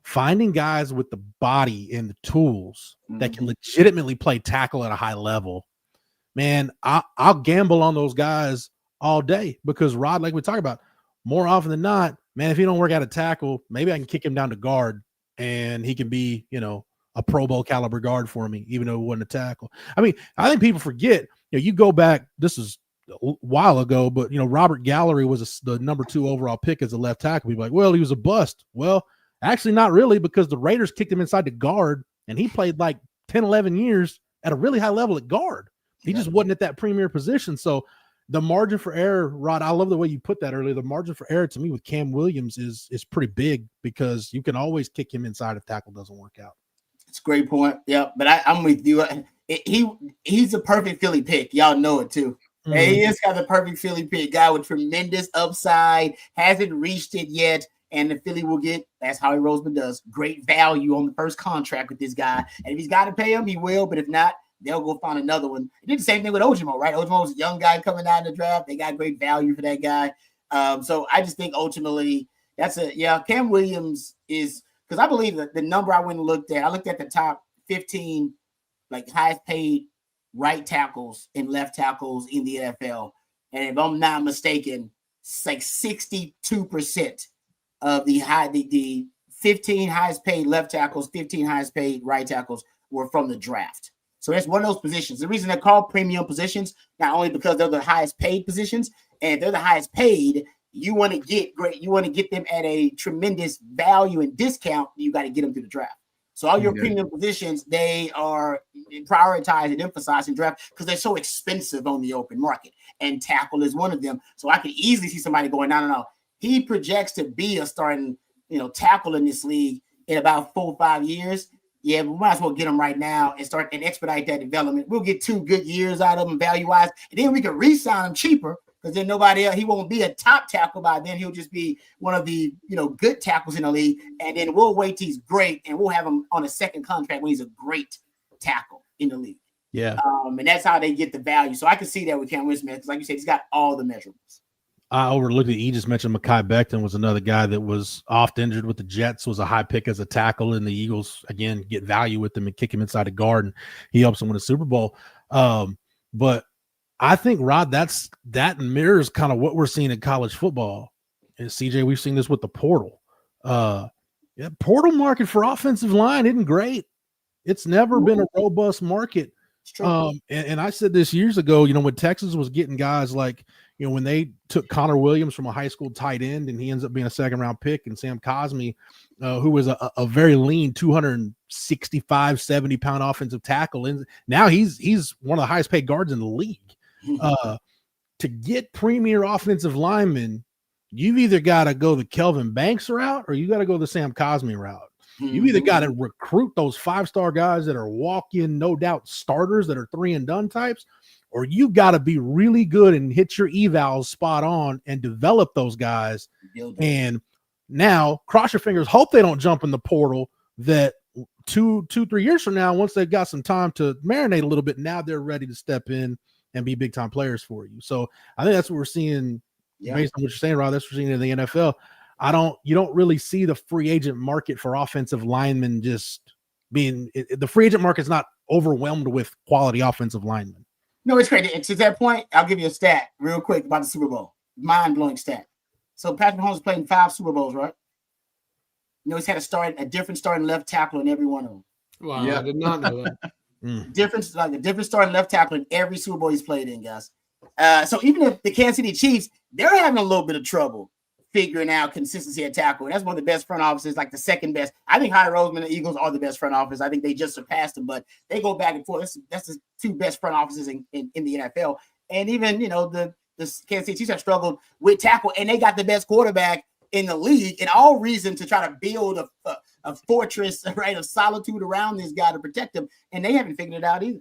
Finding guys with the body and the tools that can legitimately play tackle at a high level. Man, I'll gamble on those guys all day because Rod, like we talk about, more often than not, man, if he don't work out a tackle, maybe I can kick him down to guard and he can be, a Pro Bowl caliber guard for me, even though it wasn't a tackle. I mean, I think people forget, you go back, this is a while ago, but, Robert Gallery was the number 2 overall pick as a left tackle. People like, well, he was a bust. Well, actually not really, because the Raiders kicked him inside the guard and he played like 10, 11 years at a really high level at guard. He just wasn't at that premier position. So the margin for error, Rod, I love the way you put that earlier. The margin for error to me with Cam Williams is pretty big because you can always kick him inside if tackle doesn't work out. It's a great point. Yeah, but I'm with you. He's a perfect Philly pick. Y'all know it too. Mm-hmm. He is kind of the perfect Philly pick. Guy with tremendous upside, hasn't reached it yet. And the Philly will get, that's how Roseman does, great value on the first contract with this guy. And if he's got to pay him, he will. But if not, they'll go find another one. They did the same thing with Ojimo, right? Ojimo was a young guy coming out in the draft. They got great value for that guy. So I just think ultimately Cam Williams is, because I believe that the number I went and looked at, I looked at the top 15, like highest paid right tackles and left tackles in the NFL. And if I'm not mistaken, it's like 62% of the 15 highest paid left tackles, 15 highest paid right tackles were from the draft. So that's one of those positions. The reason they're called premium positions, not only because they're the highest paid positions, and if they're the highest paid, you want to get them at a tremendous value and discount, you got to get them through the draft. So all your premium positions, they are prioritized and emphasized in draft because they're so expensive on the open market. and tackle is one of them. So I could easily see somebody going, no. He projects to be a starting, tackle in this league in about 4 or 5 years. Yeah, we might as well get him right now and start and expedite that development. We'll get 2 good years out of him value-wise, and then we can re-sign him cheaper because then nobody else, he won't be a top tackle by then. He'll just be one of the, good tackles in the league, and then we'll wait till he's great, and we'll have him on a second contract when he's a great tackle in the league. Yeah. And that's how they get the value. So I can see that with Cam Winston, because like you said, he's got all the measurements. I overlooked it. You just mentioned Mekhi Becton was another guy that was oft injured with the Jets, was a high pick as a tackle, and the Eagles, again, get value with him and kick him inside the guard, and he helps them win a Super Bowl. But I think, Rod, that mirrors kind of what we're seeing in college football. And CJ, we've seen this with the portal. Portal market for offensive line isn't great. It's never been a robust market. And I said this years ago, when Texas was getting guys like, when they took Connor Williams from a high school tight end and he ends up being a 2nd-round pick, and Sam Cosmi, who was a very lean 265, 70-pound offensive tackle. And now he's one of the highest paid guards in the league. To get premier offensive linemen, you've either got to go the Kelvin Banks route or you got to go the Sam Cosmi route. You either got to recruit those 5-star guys that are walk-in, no doubt starters that are 3-and-done types, or you got to be really good and hit your evals spot on and develop those guys. And now, cross your fingers, hope they don't jump in the portal that 2-3 years from now, once they've got some time to marinate a little bit, now they're ready to step in and be big-time players for you. So I think that's what we're seeing based on what you're saying, Rob. That's what we're seeing in the NFL. You don't really see the free agent market for offensive linemen just being the free agent market's not overwhelmed with quality offensive linemen. No, it's crazy. And to that point, I'll give you a stat real quick about the Super Bowl. Mind-blowing stat. So Patrick Mahomes played in 5 Super Bowls, right? He's had a different starting left tackle in every one of them. Wow, yeah. I did not know that. A different starting left tackle in every Super Bowl he's played in, guys. So even if the Kansas City Chiefs, they're having a little bit of trouble figuring out consistency at tackle. And that's one of the best front offices, like the second best. I think Howard Roseman and the Eagles are the best front office. I think they just surpassed them, but they go back and forth. That's the 2 best front offices in the NFL. And even, the Kansas City Chiefs have struggled with tackle, and they got the best quarterback in the league, and all reason to try to build a fortress, right, of solitude around this guy to protect him. And they haven't figured it out either.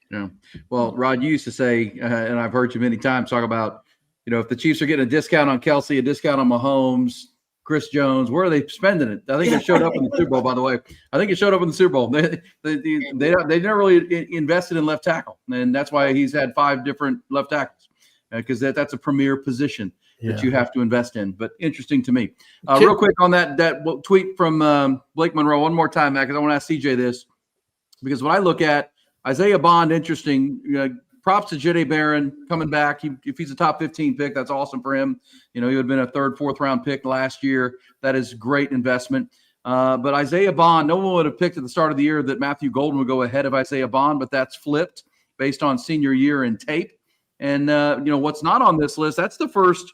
Yeah. Well, Rod, you used to say, and I've heard you many times talk about, if the Chiefs are getting a discount on Kelsey, a discount on Mahomes, Chris Jones, where are they spending it? I think it showed up in the Super Bowl, by the way. I think it showed up in the Super Bowl. They never really invested in left tackle, and that's why he's had 5 different left tackles, because that's a premier position that you have to invest in. But interesting to me. Real quick on that tweet from Blake Monroe one more time, Matt, because I want to ask CJ this, because when I look at Isaiah Bond, interesting. Props to Jede Barron coming back. If he's a top 15 pick, that's awesome for him. He would have been a 3rd, 4th round pick last year. That is great investment. But Isaiah Bond, no one would have picked at the start of the year that Matthew Golden would go ahead of Isaiah Bond, but that's flipped based on senior year and tape. And, what's not on this list, that's the first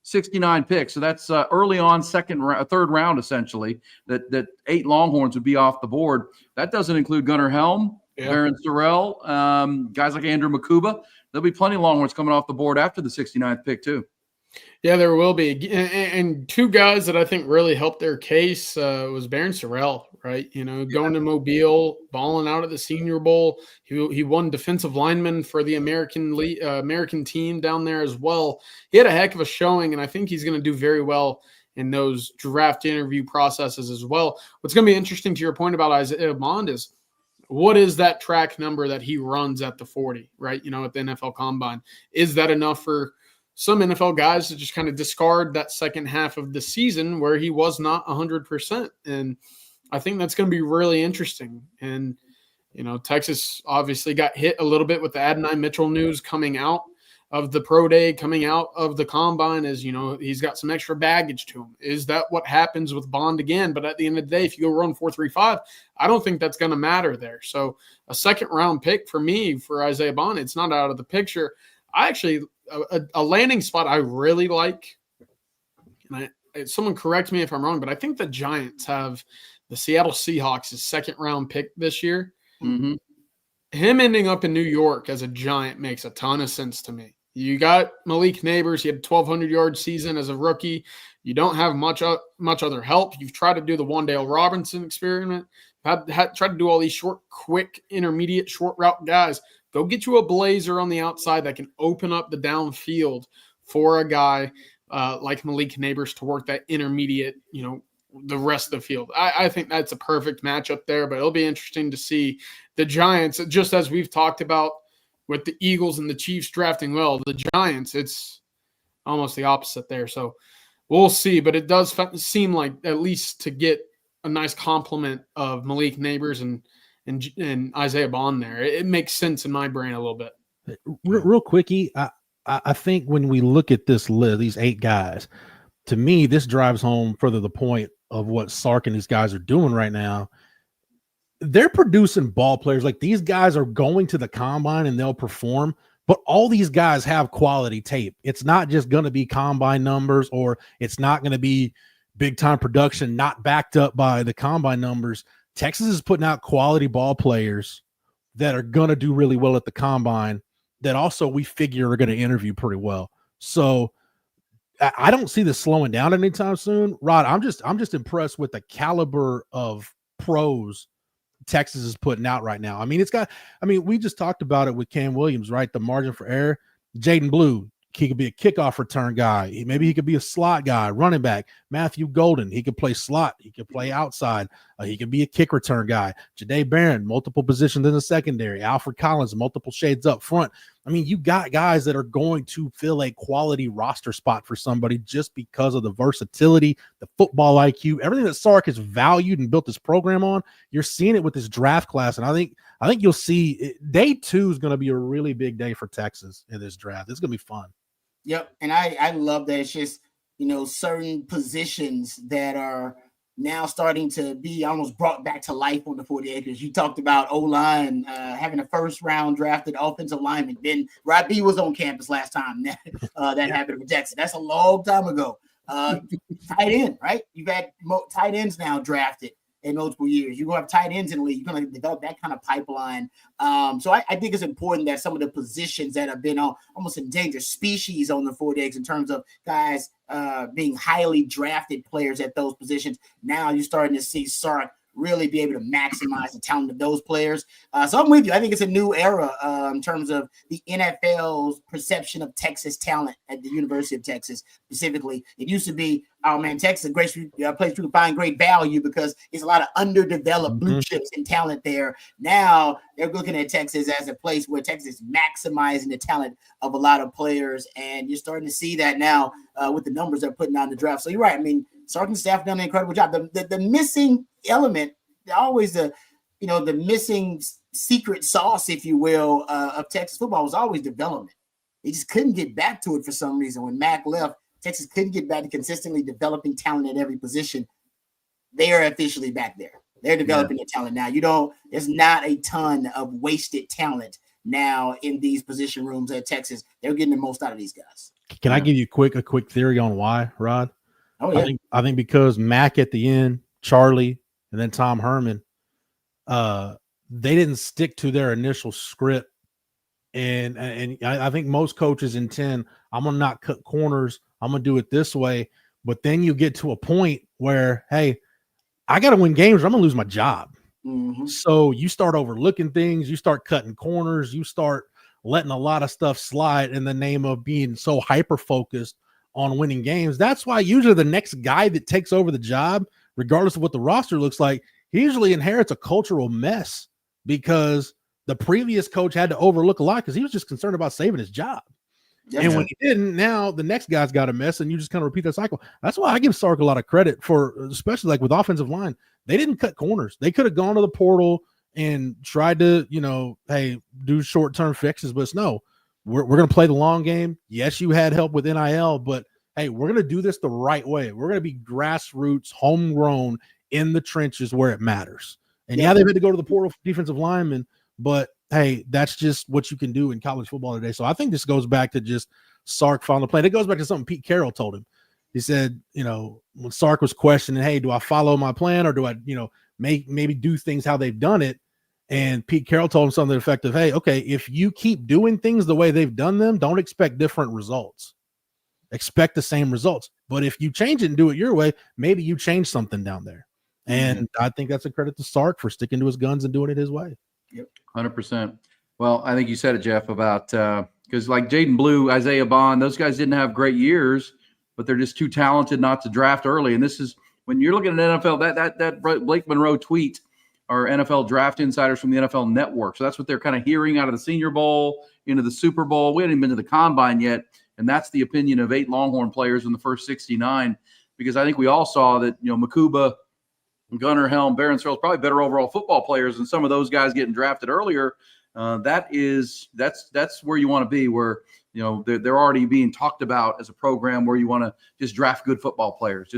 69 picks. So that's early on, 3rd round, essentially, that 8 Longhorns would be off the board. That doesn't include Gunnar Helm, Aaron Sorrell, guys like Andrew Makuba. There'll be plenty of Longhorns coming off the board after the 69th pick, too. Yeah, there will be. And 2 guys that I think really helped their case was Barron Sorrell, right? Going to Mobile, balling out at the Senior Bowl. He won defensive lineman for the American team down there as well. He had a heck of a showing, and I think he's going to do very well in those draft interview processes as well. What's going to be interesting to your point about Isaiah Bond is, what is that track number that he runs at the 40, right? At the NFL Combine. Is that enough for some NFL guys to just kind of discard that second half of the season where he was not 100%? And I think that's going to be really interesting. And, Texas obviously got hit a little bit with the Adonai Mitchell news coming out of the pro day, coming out of the combine, is, he's got some extra baggage to him. Is that what happens with Bond again? But at the end of the day, if you go run 4.35, I don't think that's going to matter there. So a 2nd round pick for me for Isaiah Bond, it's not out of the picture. I actually, a landing spot I really like, and someone correct me if I'm wrong, but I think the Giants have the Seattle Seahawks' 2nd round pick this year. Mm-hmm. Him ending up in New York as a Giant makes a ton of sense to me. You got Malik Neighbors. He had a 1,200-yard season as a rookie. You don't have much other help. You've tried to do the Wandale Robinson experiment. Tried to do all these short, quick, intermediate, short route guys. Go get you a blazer on the outside that can open up the downfield for a guy like Malik Neighbors to work that intermediate, the rest of the field. I think that's a perfect matchup there, but it'll be interesting to see the Giants, just as we've talked about with the Eagles and the Chiefs drafting well, the Giants, it's almost the opposite there. So we'll see, but it does seem like at least to get a nice complement of Malik Neighbors and Isaiah Bond there, it makes sense in my brain a little bit. Real quickie, I think when we look at this list, these 8 guys, to me, this drives home further the point of what Sark and these guys are doing right now. They're producing ball players. Like, these guys are going to the combine and they'll perform, but all these guys have quality tape. It's not just going to be combine numbers, or it's not going to be big time production not backed up by the combine numbers. Texas is putting out quality ball players that are going to do really well at the combine, that also we figure are going to interview pretty well. So I don't see this slowing down anytime soon. Rod, I'm just impressed with the caliber of pros Texas is putting out right now. I mean, we just talked about it with Cam Williams, right? The margin for error. Jaden Blue, he could be a kickoff return guy. Maybe he could be a slot guy, running back. Matthew Golden, he could play slot. He could play outside. He could be a kick return guy. Jahdae Barron, multiple positions in the secondary. Alfred Collins, multiple shades up front. I mean, you got guys that are going to fill a quality roster spot for somebody just because of the versatility, the football IQ, everything that Sark has valued and built this program on. You're seeing it with this draft class, and I think you'll see day 2 is going to be a really big day for Texas in this draft. It's going to be fun. Yep, and I love that it's just, certain positions that are now starting to be almost brought back to life on the 40 acres. You talked about O-line, having a first-round drafted offensive lineman. Then Rod B was on campus last time that happened for Texas. That's a long time ago. Tight end, right? You've had tight ends now drafted in multiple years. You're going to have tight ends in the league. You're going to develop that kind of pipeline. So I think it's important that some of the positions that have been almost endangered species on the 40 acres in terms of guys being highly drafted players at those positions, now you're starting to see Sark really be able to maximize the talent of those players. So I'm with you. I think it's a new era in terms of the NFL's perception of Texas talent at the University of Texas specifically. It used to be, oh man, Texas is a great place to find great value because it's a lot of underdeveloped blue chips and talent there. Now they're looking at Texas as a place where Texas is maximizing the talent of a lot of players, and you're starting to see that now with the numbers they're putting on the draft. So you're right. I mean, Sark and staff done an incredible job. The missing element, always the missing secret sauce, if you will, of Texas football was always development. They just couldn't get back to it for some reason. When Mac left, Texas couldn't get back to consistently developing talent at every position. They are officially back there. They're developing the talent now. There's not a ton of wasted talent now in these position rooms at Texas. They're getting the most out of these guys. Can I give you a quick theory on why, Rod? Oh yeah. I think because Mac at the end, Charlie, and then Tom Herman, they didn't stick to their initial script. And I think most coaches intend, I'm going to not cut corners. I'm going to do it this way. But then you get to a point where, hey, I got to win games or I'm going to lose my job. Mm-hmm. So you start overlooking things. You start cutting corners. You start letting a lot of stuff slide in the name of being so hyper-focused on winning games. That's why usually the next guy that takes over the job, regardless of what the roster looks like, he usually inherits a cultural mess because the previous coach had to overlook a lot because he was just concerned about saving his job. Yes, and when he didn't, now the next guy's got a mess and you just kind of repeat that cycle. That's why I give Sark a lot of credit for, especially like with offensive line, they didn't cut corners. They could have gone to the portal and tried to, hey, do short-term fixes, but no, we're going to play the long game. Yes, you had help with NIL, but hey, we're going to do this the right way. We're going to be grassroots, homegrown in the trenches where it matters. And they've had to go to the portal for defensive linemen, but hey, that's just what you can do in college football today. So I think this goes back to just Sark following the plan. It goes back to something Pete Carroll told him. He said, when Sark was questioning, hey, do I follow my plan or do I, maybe do things how they've done it? And Pete Carroll told him something to the effect of, hey, okay, if you keep doing things the way they've done them, don't expect different results. Expect the same results. But if you change it and do it your way, maybe you change something down there. And I think that's a credit to Sark for sticking to his guns and doing it his way. Yep. 100%. Well, I think you said it, Jeff, about because like Jaden Blue, Isaiah Bond, those guys didn't have great years, but they're just too talented not to draft early. And this is when you're looking at NFL, that Blake Monroe tweet are NFL draft insiders from the NFL Network. So that's what they're kind of hearing out of the Senior Bowl into the Super Bowl. We haven't even been to the Combine yet. And that's the opinion of 8 Longhorn players in the first 69, because I think we all saw that, Makuba, Gunnar Helm, Barron Searles, probably better overall football players than some of those guys getting drafted earlier. That's where you want to be, where, they're already being talked about as a program where you want to just draft good football players,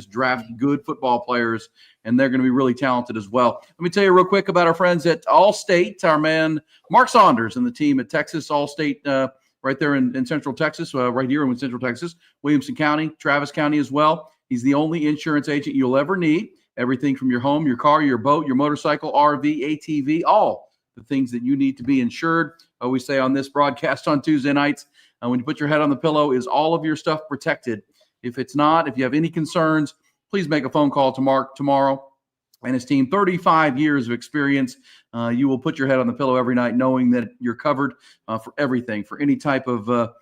and they're going to be really talented as well. Let me tell you real quick about our friends at Allstate, our man Mark Saunders and the team at Texas Allstate, right there in Central Texas, right here in Central Texas, Williamson County, Travis County as well. He's the only insurance agent you'll ever need. Everything from your home, your car, your boat, your motorcycle, RV, ATV, all the things that you need to be insured. I always say on this broadcast on Tuesday nights, when you put your head on the pillow, is all of your stuff protected? If it's not, if you have any concerns, please make a phone call to Mark tomorrow and his team. 35 years of experience. You will put your head on the pillow every night knowing that you're covered for everything, for any type of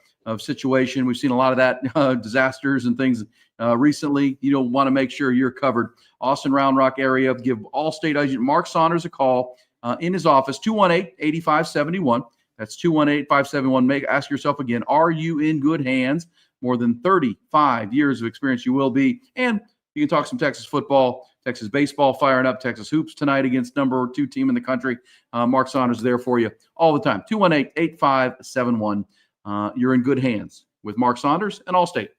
situation. We've seen a lot of that, disasters and things recently. You don't want to make sure you're covered. Austin Round Rock area, give Allstate agent Mark Saunders a call in his office, 218-8571. That's 218-571. Ask yourself again, are you in good hands? More than 35 years of experience you will be. And you can talk some Texas football, Texas baseball firing up, Texas hoops tonight against number 2 team in the country. Mark Saunders is there for you all the time. 218-8571. You're in good hands with Mark Saunders and Allstate.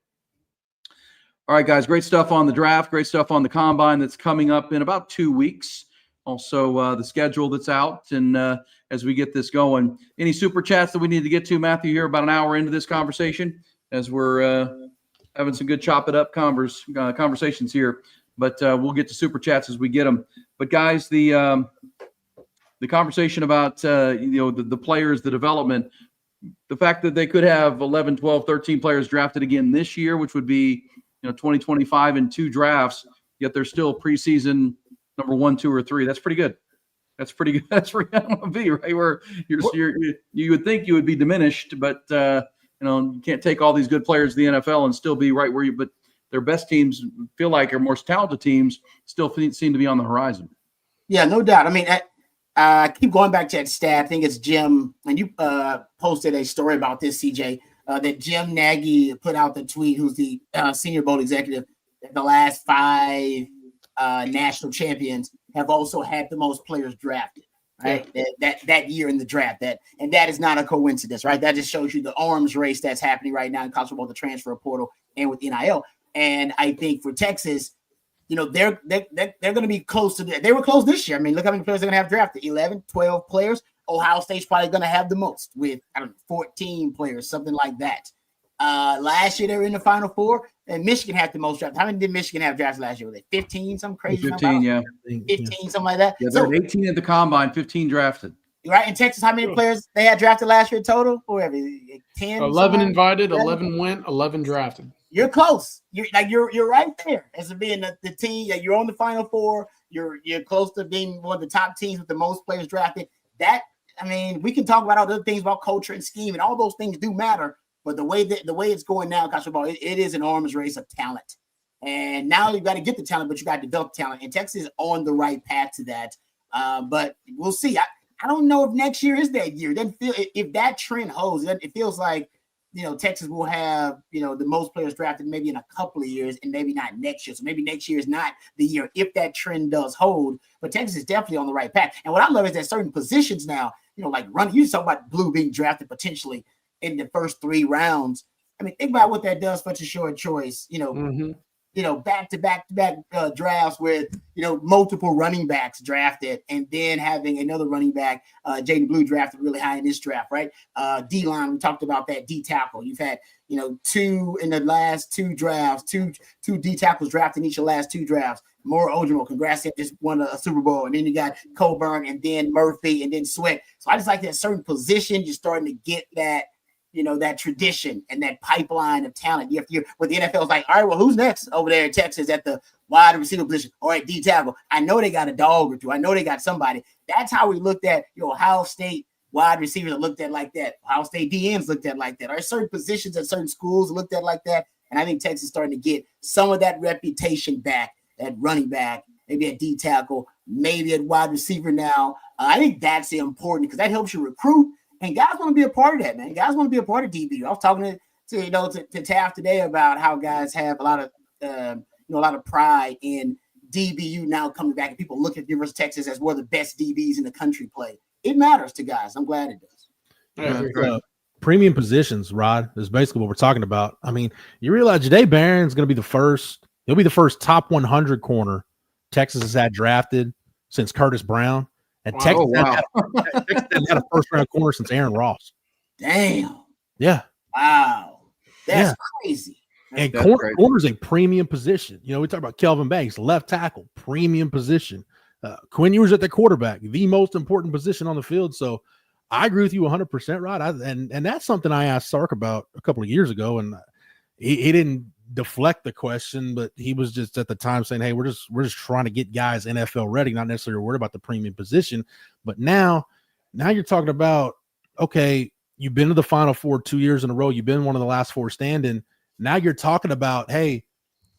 All right, guys, great stuff on the draft, great stuff on the Combine that's coming up in about 2 weeks. Also, the schedule that's out, and as we get this going. Any super chats that we need to get to, Matthew, here about an hour into this conversation, as we're having some good chop it up conversations here. But we'll get to super chats as we get them. But guys, the conversation about the players, the development, the fact that they could have 11, 12, 13 players drafted again this year, which would be 2025 in 2 drafts, yet they're still preseason number 1, 2, or 3. That's pretty good. That's pretty good. That's where you want to be, right? Where you would think you would be diminished, but you can't take all these good players in the NFL and still be right where you. But their best teams feel like are more talented teams still seem to be on the horizon. Yeah, no doubt. I mean, I keep going back to that stat. I think it's Jim, and you posted a story about this, CJ, that Jim Nagy put out the tweet, who's the Senior Bowl executive. The last 5 national champions have also had the most players drafted, right? Yeah. That year in the draft. And that is not a coincidence, right? That just shows you the arms race that's happening right now in college football, the transfer portal, and with NIL. And I think for Texas, they're going to be close to that. They were close this year. I mean, look how many players they're going to have drafted. 11, 12 players. Ohio State's probably going to have the most with, 14 players, something like that. Last year they were in the Final Four, and Michigan had the most drafted. How many did Michigan have drafted last year? Were they 15? Something crazy. 15, yeah. 15, something like that. Yeah, they're 18 at the Combine, 15 drafted. Right. In Texas, how many players they had drafted last year total? Whatever, 10. 11 invited, 11 went, 11 drafted. You're close. You're right there as being the team that you're on the Final Four. You're close to being one of the top teams with the most players drafted. We can talk about other things about culture and scheme, and all those things do matter. But the way it's going now, college football, it is an arms race of talent. And now you've got to get the talent, but you got to develop talent. And Texas is on the right path to that. But we'll see. I don't know if next year is that year. It doesn't feel, if that trend holds, it feels like Texas will have the most players drafted maybe in a couple of years, and maybe not next year. So maybe next year is not the year if that trend does hold. But Texas is definitely on the right path. And what I love is that certain positions now, like running. You talk about Blue being drafted potentially in the first 3 rounds. I mean, think about what that does for Tashore Choice. back-to-back drafts with, multiple running backs drafted, and then having another running back, Jaden Blue, drafted really high in this draft, right? D-line, we talked about that. D-tackle, you've had, two in the last two drafts, two D-tackles drafted in each of the last two drafts. More Ojimo, congrats, he just won a Super Bowl. And then you got Coburn, and then Murphy, and then Sweat. So I just like that certain position, you're starting to get that, that tradition and that pipeline of talent. Where the NFL is like, all right, well, who's next over there in Texas at the wide receiver position or at D tackle? I know they got a dog or two. I know they got somebody. That's how we looked at Ohio State wide receivers are looked at like that. Ohio State DNs looked at like that. Or certain positions at certain schools looked at like that. And I think Texas is starting to get some of that reputation back, at running back, maybe at D tackle, maybe at wide receiver now. I think that's important because that helps you recruit. And guys want to be a part of that, man. Guys want to be a part of DBU. I was talking to Taft today about how guys have a lot of pride in DBU now coming back, and people look at University of Texas as one of the best DBs in the country play. It matters to guys. I'm glad it does. Premium positions, Rod, is basically what we're talking about. I mean, you realize Jadae Barron's going to be the first. He'll be the first top 100 corner Texas has had drafted since Curtis Brown. And Texas hasn't had a first-round corner since Aaron Ross. Damn. Yeah. Wow. That's crazy. And corner's a premium position. We talk about Kelvin Banks, left tackle, premium position. Quinn Ewers at the quarterback, the most important position on the field. So I agree with you 100%, Rod. And that's something I asked Sark about a couple of years ago, and he didn't deflect the question, but he was just at the time saying, hey, we're just trying to get guys NFL ready, not necessarily worried about the premium position. But now you're talking about, okay, you've been to the Final Four 2 years in a row, you've been one of the last four standing. Now you're talking about, hey,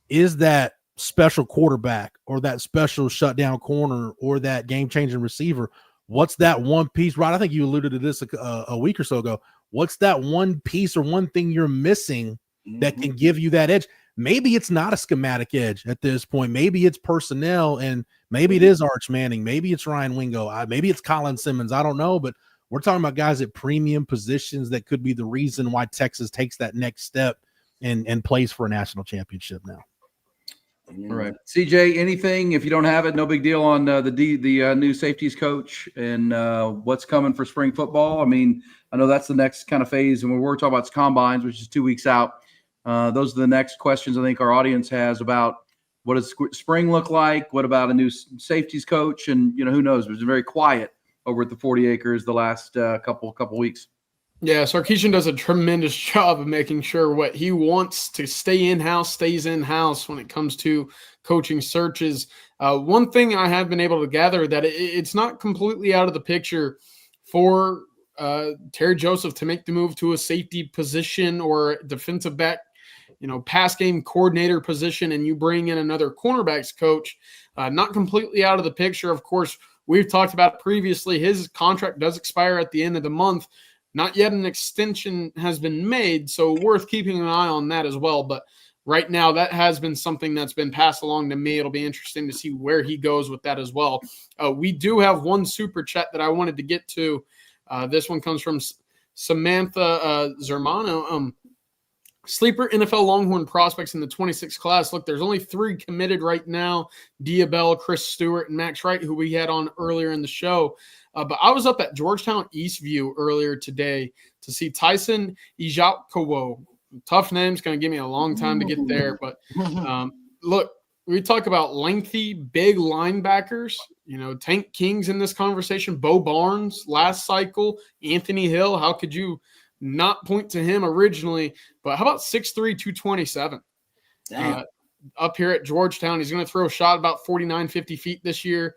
is that special quarterback or that special shutdown corner or that game-changing receiver, what's that one piece? Rod, I think you alluded to this a week or so ago. What's that one piece or one thing you're missing that can give you that edge? Maybe it's not a schematic edge at this point. Maybe it's personnel, and maybe it is Arch Manning. Maybe it's Ryan Wingo. Maybe it's Colin Simmons. I don't know, but we're talking about guys at premium positions that could be the reason why Texas takes that next step and plays for a national championship now. All right, CJ, anything? If you don't have it, no big deal on the new safeties coach and what's coming for spring football. I mean, I know that's the next kind of phase, and when we're talking about combines, which is 2 weeks out, those are the next questions I think our audience has about what does spring look like? What about a new safeties coach? And who knows? It was very quiet over at the 40 Acres the last couple weeks. Yeah, Sarkisian does a tremendous job of making sure what he wants to stay in-house stays in-house when it comes to coaching searches. One thing I have been able to gather that it's not completely out of the picture for Terry Joseph to make the move to a safety position or defensive back, pass game coordinator position, and you bring in another cornerbacks coach. Not completely out of the picture. Of course, we've talked about previously, his contract does expire at the end of the month. Not yet an extension has been made, so worth keeping an eye on that as well. But right now, that has been something that's been passed along to me. It'll be interesting to see where he goes with that as well. We do have one super chat that I wanted to get to. This one comes from Samantha Zermano. Sleeper NFL Longhorn prospects in the 26 class. Look, there's only 3 committed right now. Diabell, Chris Stewart, and Max Wright, who we had on earlier in the show. But I was up at Georgetown Eastview earlier today to see Tyson Ijakwo. Tough name's going to give me a long time to get there. But look, we talk about lengthy, big linebackers. Tank King's in this conversation. Bo Barnes last cycle. Anthony Hill. How could you not point to him originally? But how about 6'3", 227? Up here at Georgetown, he's going to throw a shot about 49, 50 feet this year.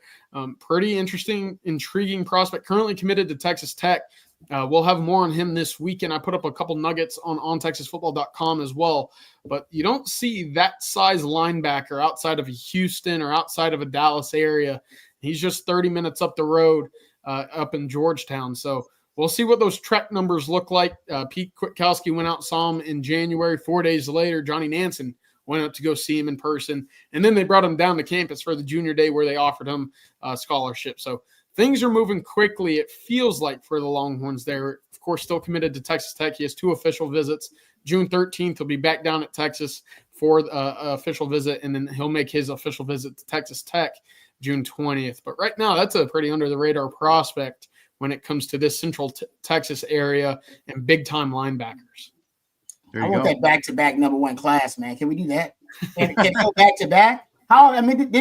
Pretty interesting, intriguing prospect. Currently committed to Texas Tech. We'll have more on him this weekend. I put up a couple nuggets on TexasFootball.com as well. But you don't see that size linebacker outside of a Houston or outside of a Dallas area. He's just 30 minutes up the road up in Georgetown. So we'll see what those Trek numbers look like. Pete Kwiatkowski went out, saw him in January. 4 days later, Johnny Nansen went up to go see him in person. And then they brought him down to campus for the junior day where they offered him a scholarship. So things are moving quickly, it feels like, for the Longhorns. They're, of course, still committed to Texas Tech. He has 2 official visits. June 13th, he'll be back down at Texas for official visit, and then he'll make his official visit to Texas Tech June 20th. But right now, that's a pretty under-the-radar prospect when it comes to this Central Texas area and big-time linebackers. I want that back-to-back number one class, man. Can we do that? Can it go back-to-back? How? I mean,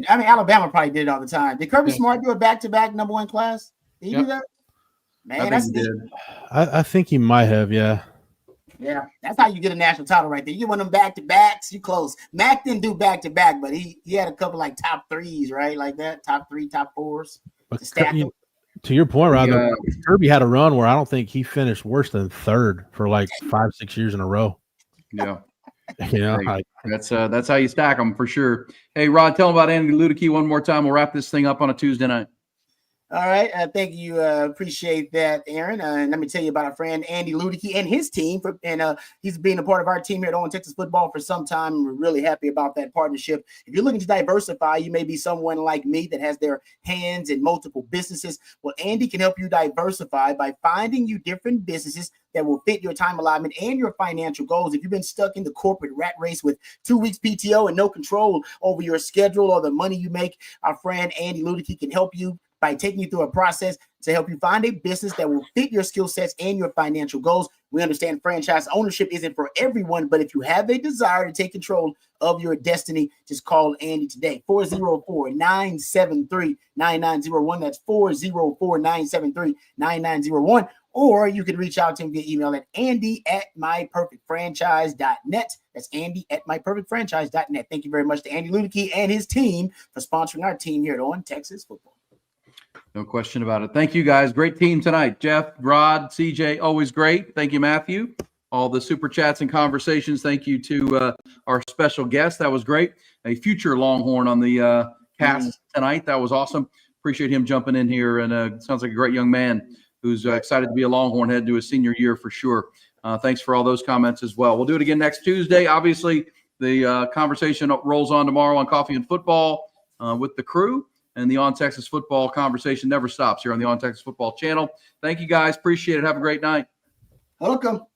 Alabama probably did it all the time. Did Kirby Smart do a back-to-back number one class? Did he do that? Man, I think he did. I think he might have, yeah. Yeah, that's how you get a national title right there. You want them back-to-backs, you close. Mac didn't do back-to-back, but he had a couple like top threes, right? Like that, top three, top fours. But to your point, Rod, Kirby had a run where I don't think he finished worse than third for like 5-6 years in a row. Yeah. That's how you stack them for sure. Hey, Rod, tell them about Andy Ludicky one more time. We'll wrap this thing up on a Tuesday night. All right. Thank you. Appreciate that, Aaron. And let me tell you about our friend Andy Ludicky and his team. He's been a part of our team here at On Texas Football for some time. And we're really happy about that partnership. If you're looking to diversify, you may be someone like me that has their hands in multiple businesses. Well, Andy can help you diversify by finding you different businesses that will fit your time allotment and your financial goals. If you've been stuck in the corporate rat race with 2 weeks PTO and no control over your schedule or the money you make, our friend Andy Ludicky can help you by taking you through a process to help you find a business that will fit your skill sets and your financial goals. We understand franchise ownership isn't for everyone, but if you have a desire to take control of your destiny, just call Andy today, 404-973-9901. That's 404-973-9901. Or you can reach out to him via email at andy@myperfectfranchise.net. That's andy@myperfectfranchise.net. Thank you very much to Andy Ludicky and his team for sponsoring our team here at On Texas Football. No question about it. Thank you, guys. Great team tonight. Jeff, Rod, CJ, always great. Thank you, Matthew. All the super chats and conversations. Thank you to our special guest. That was great. A future Longhorn on the cast tonight. That was awesome. Appreciate him jumping in here. And sounds like a great young man who's excited to be a Longhorn, heading to his senior year for sure. Thanks for all those comments as well. We'll do it again next Tuesday. Obviously, the conversation rolls on tomorrow on Coffee and Football with the crew. And the On Texas Football conversation never stops here on the On Texas Football channel. Thank you, guys. Appreciate it. Have a great night. Welcome.